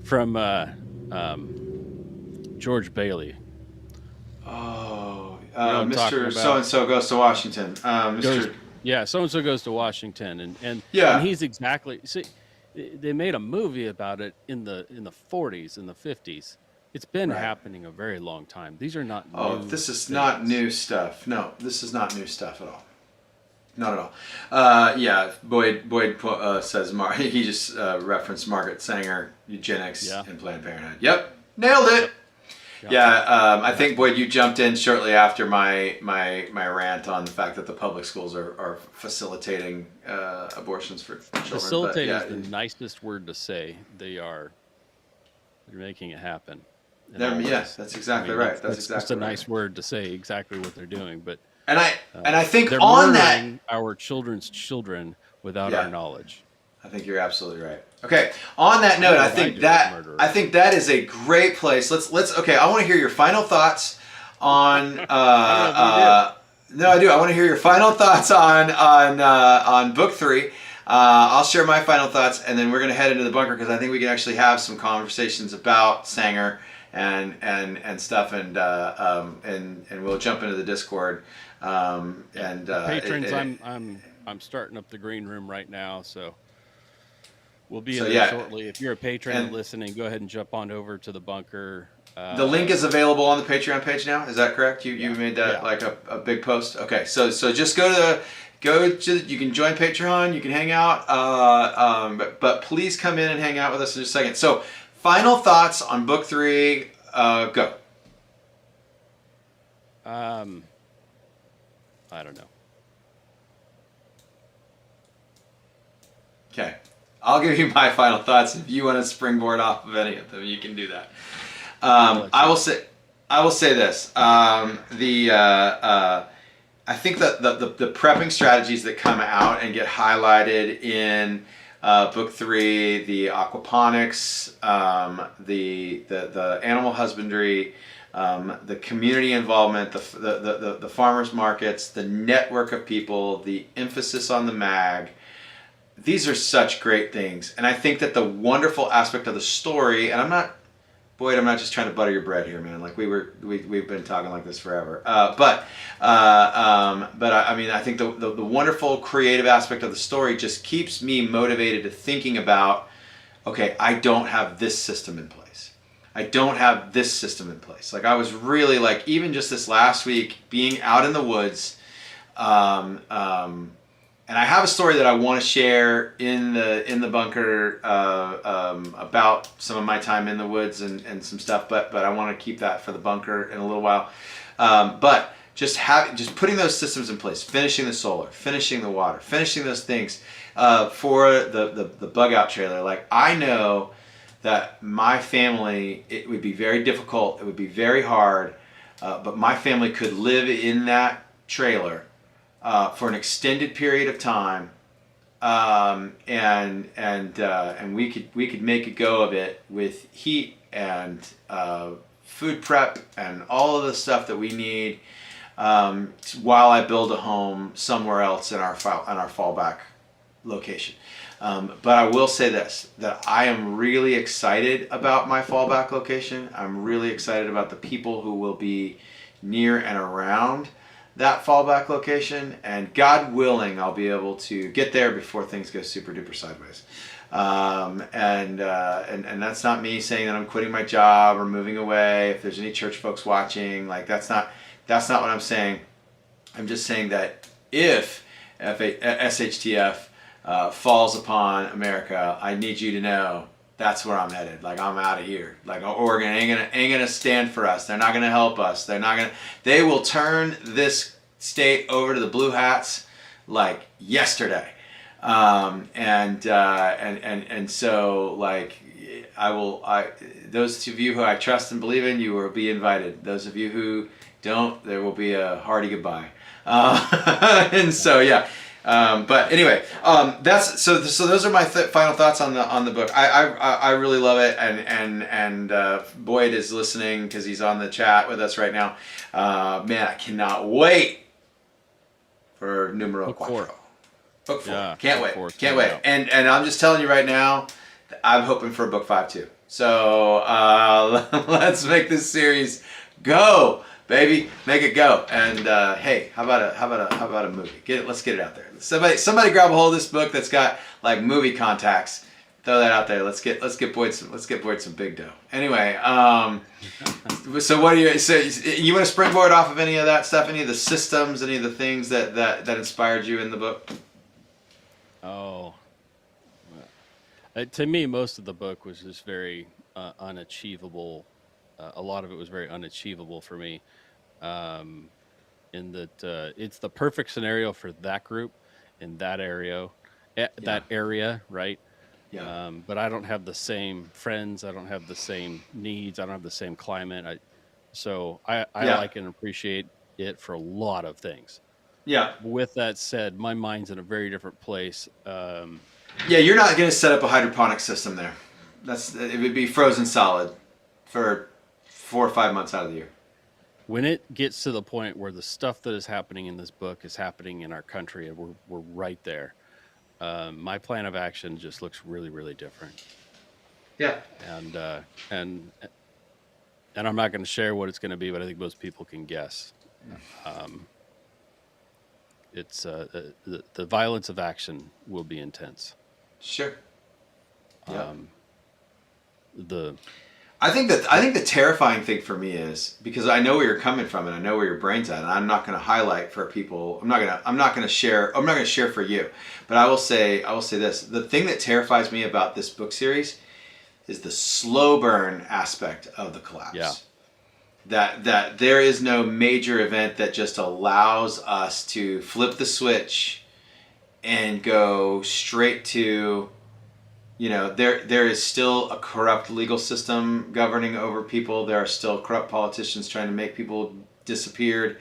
from George Bailey. Oh, You know what I'm talking Mr. So about? and So goes to Washington. Goes Mr. Yeah, so and so goes to Washington, and Yeah. he's exactly see. They made a movie about it in the 40s and the 50s. It's been Right. happening a very long time. These are not Oh, new this is not things. new stuff. No, this is not new stuff at all. Not at all. Yeah, Boyd says he just referenced Margaret Sanger, eugenics, Yeah. and Planned Parenthood. Yep, nailed it. Yep. Yeah. Yeah, I Yeah. think Boyd, you jumped in shortly after my rant on the fact that the public schools are facilitating abortions for children. But Facilitate yeah, is the nicest word to say. They're making it happen in all yeah, ways. that's I exactly mean, right. That's that's just a exactly right. nice word to say exactly what they're doing. But And I think they're on that, murdering our children's children without our yeah, knowledge. I think you're absolutely right. Okay. On that I note, know what I do as a murderer. I think that is a great place. Let's. Okay. I want to hear your final thoughts on. I don't know if you do. No, I do. I want to hear your final thoughts on book three. I'll share my final thoughts, and then we're going to head into the bunker because I think we can actually have some conversations about Sanger and stuff, and we'll jump into the Discord. Yeah, And patrons, I'm starting up the green room right now, so we'll be so in there yeah, shortly. If you're a patron and and listening, go ahead and jump on over to the bunker. the link is available on the Patreon page now. Is that correct? You Yeah, made that yeah. like a big post. Okay, so just you can join Patreon. You can hang out. But please come in and hang out with us in just a second. So final thoughts on book three. Go. Um, I don't know. Okay. I'll give you my final thoughts. If you want to springboard off of any of them, you can do that. I'll let I you will go. say, this. I think that the prepping strategies that come out and get highlighted in book three, the aquaponics, the animal husbandry, the community involvement, the farmers markets, the network of people, the emphasis on the mag. These are such great things, and I think that the wonderful aspect of the story, and I'm not just trying to butter your bread here, man. Like we've been talking like this forever. But I mean, I think the wonderful creative aspect of the story just keeps me motivated to thinking about, okay, I don't have this system in place. I don't have this system in place. Like I was really like, even just this last week, being out in the woods, and I have a story that I want to share in the bunker about some of my time in the woods and some stuff, but I want to keep that for the bunker in a little while. But just putting those systems in place, finishing the solar, finishing the water, finishing those things for the bug out trailer. Like I know that my family, it would be very difficult, it would be very hard, but my family could live in that trailer for an extended period of time, and we could make a go of it with heat and food prep and all of the stuff that we need, while I build a home somewhere else in our fallback location. But I will say this, that I am really excited about my fallback location. I'm really excited about the people who will be near and around that fallback location, and God willing, I'll be able to get there before things go super duper sideways. And that's not me saying that I'm quitting my job or moving away. If there's any church folks watching, like that's not what I'm saying. I'm just saying that if SHTF falls upon America, I need you to know that's where I'm headed. Like, I'm out of here. Like, Oregon ain't gonna stand for us. They're not gonna help us. They will turn this state over to the blue hats like yesterday. And so, like, those of you who I trust and believe in, you will be invited. Those of you who don't, there will be a hearty goodbye. And so, yeah. But anyway, that's so. So those are my final thoughts on the book. I really love it, and Boyd is listening because he's on the chat with us right now. Man, I cannot wait for numero Book quattro. four. Book 4. Yeah, Can't book wait. 4 is Can't coming wait. out. And I'm just telling you right now, I'm hoping for book 5 too. So let's make this series go, baby. Make it go. And hey, how about a movie? Let's get it out there. Somebody grab a hold of this book that's got like movie contacts. Throw that out there. Let's get Boyd some big dough. Anyway, so what do you want to springboard off of any of that stuff? Any of the systems? Any of the things that inspired you in the book? Oh, to me, most of the book was just very unachievable. A lot of it was very unachievable for me, um, in that it's the perfect scenario for that group in that area, Yeah. that area, right? Yeah. But I don't have the same friends. I don't have the same needs. I don't have the same climate. I Yeah. like and appreciate it for a lot of things. Yeah. With that said, my mind's in a very different place. Yeah, you're not going to set up a hydroponic system there. It would be frozen solid for 4 or 5 months out of the year. When it gets to the point where the stuff that is happening in this book is happening in our country, and we're right there, my plan of action just looks really, really different. Yeah. And and and I'm not going to share what it's going to be, but I think most people can guess. Um, it's the violence of action will be intense. Sure. Yeah. Um, the I think the terrifying thing for me is because I know where you're coming from and I know where your brain's at, and I'm not going to highlight for people. I'm not going to share for you, but I will say this: the thing that terrifies me about this book series is the slow burn aspect of the collapse. Yeah. That there is no major event that just allows us to flip the switch and go straight to, there is still a corrupt legal system governing over people. There are still corrupt politicians trying to make people disappeared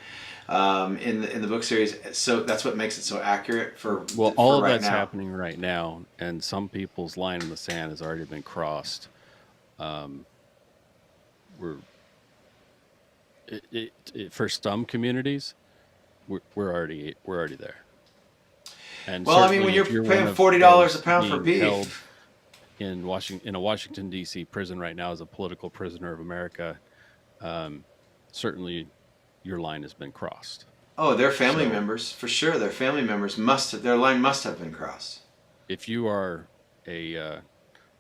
in the book series. So that's what makes it so accurate for all for of right that's now. happening right now, and some people's line in the sand has already been crossed. Um, we're for some communities, we're already there. And Well, I mean, when certainly you're if one paying of $40 a those pound for being held beef, in a Washington D.C. prison right now as a political prisoner of America, um, certainly your line has been crossed. oh, their family So members for sure. Their family members their line must have been crossed. if you are a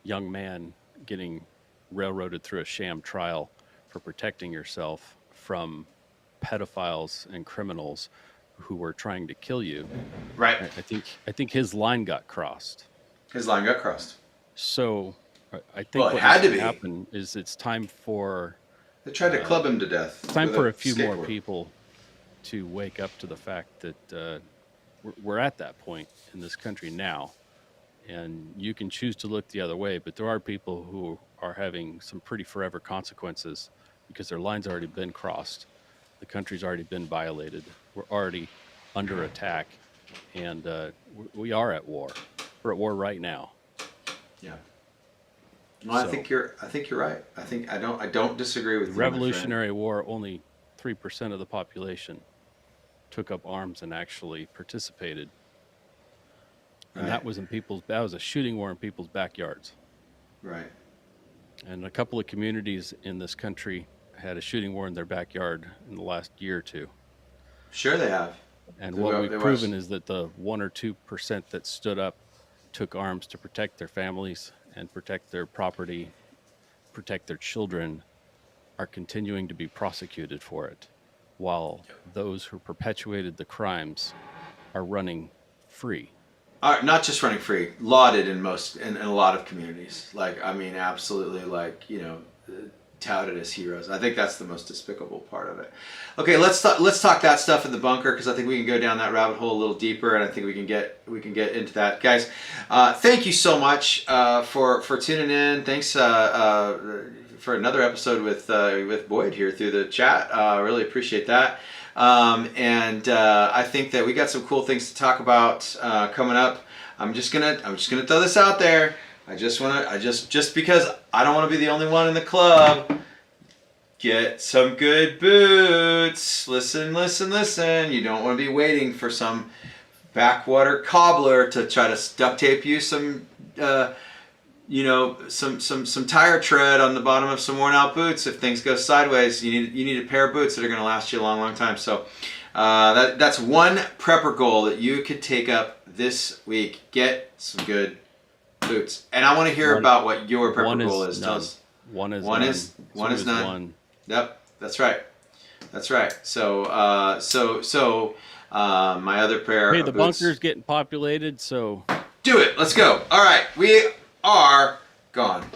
young man getting railroaded through a sham trial for protecting yourself from pedophiles and criminals who were trying to kill you, Right. I think his line got crossed. His line got crossed. So I Well, think it what had needs to to be. happen is it's time for They tried to club him to death time with for a a few more skateboard. people to wake up to the fact that we're at that point in this country now, and you can choose to look the other way, but there are people who are having some pretty forever consequences because their line's already been crossed, the country's already been violated, we're already under attack, and we are at war. We're at war right now. Yeah. Well, I So think you're right. I don't disagree with the you, my friend. Revolutionary War, only 3% of the population took up arms and actually participated. And Right. that was a shooting war in people's backyards. Right. And a couple of communities in this country had a shooting war in their backyard in the last year or two. Sure, they have. And There what wa- we've there proven was. is that the 1 or 2% that stood up took arms to protect their families and protect their property, protect their children, are continuing to be prosecuted for it, while those who perpetuated the crimes are running free. Not just running free, lauded in a lot of communities. Like, I mean, absolutely, like, touted as heroes. I think that's the most despicable part of it. Okay, let's talk that stuff in the bunker, because I think we can go down that rabbit hole a little deeper, and I think we can get into that, guys. Thank you so much for tuning in. Thanks for another episode with Boyd here through the chat. Really appreciate that. I think that we got some cool things to talk about coming up. I'm just gonna throw this out there. Just because I don't want to be the only one in the club. Get some good boots. Listen. You don't want to be waiting for some backwater cobbler to try to duct tape you some some tire tread on the bottom of some worn out boots. If things go sideways, you need a pair of boots that are going to last you a long time. So that's one prepper goal that you could take up this week. Get some good boots. And I want to hear about what your prepper goal is. Tell us. One is none. Yep, that's right. So my other pair Hey, of the boots. bunker's getting populated, so Do it. Let's go. All right, we are gone.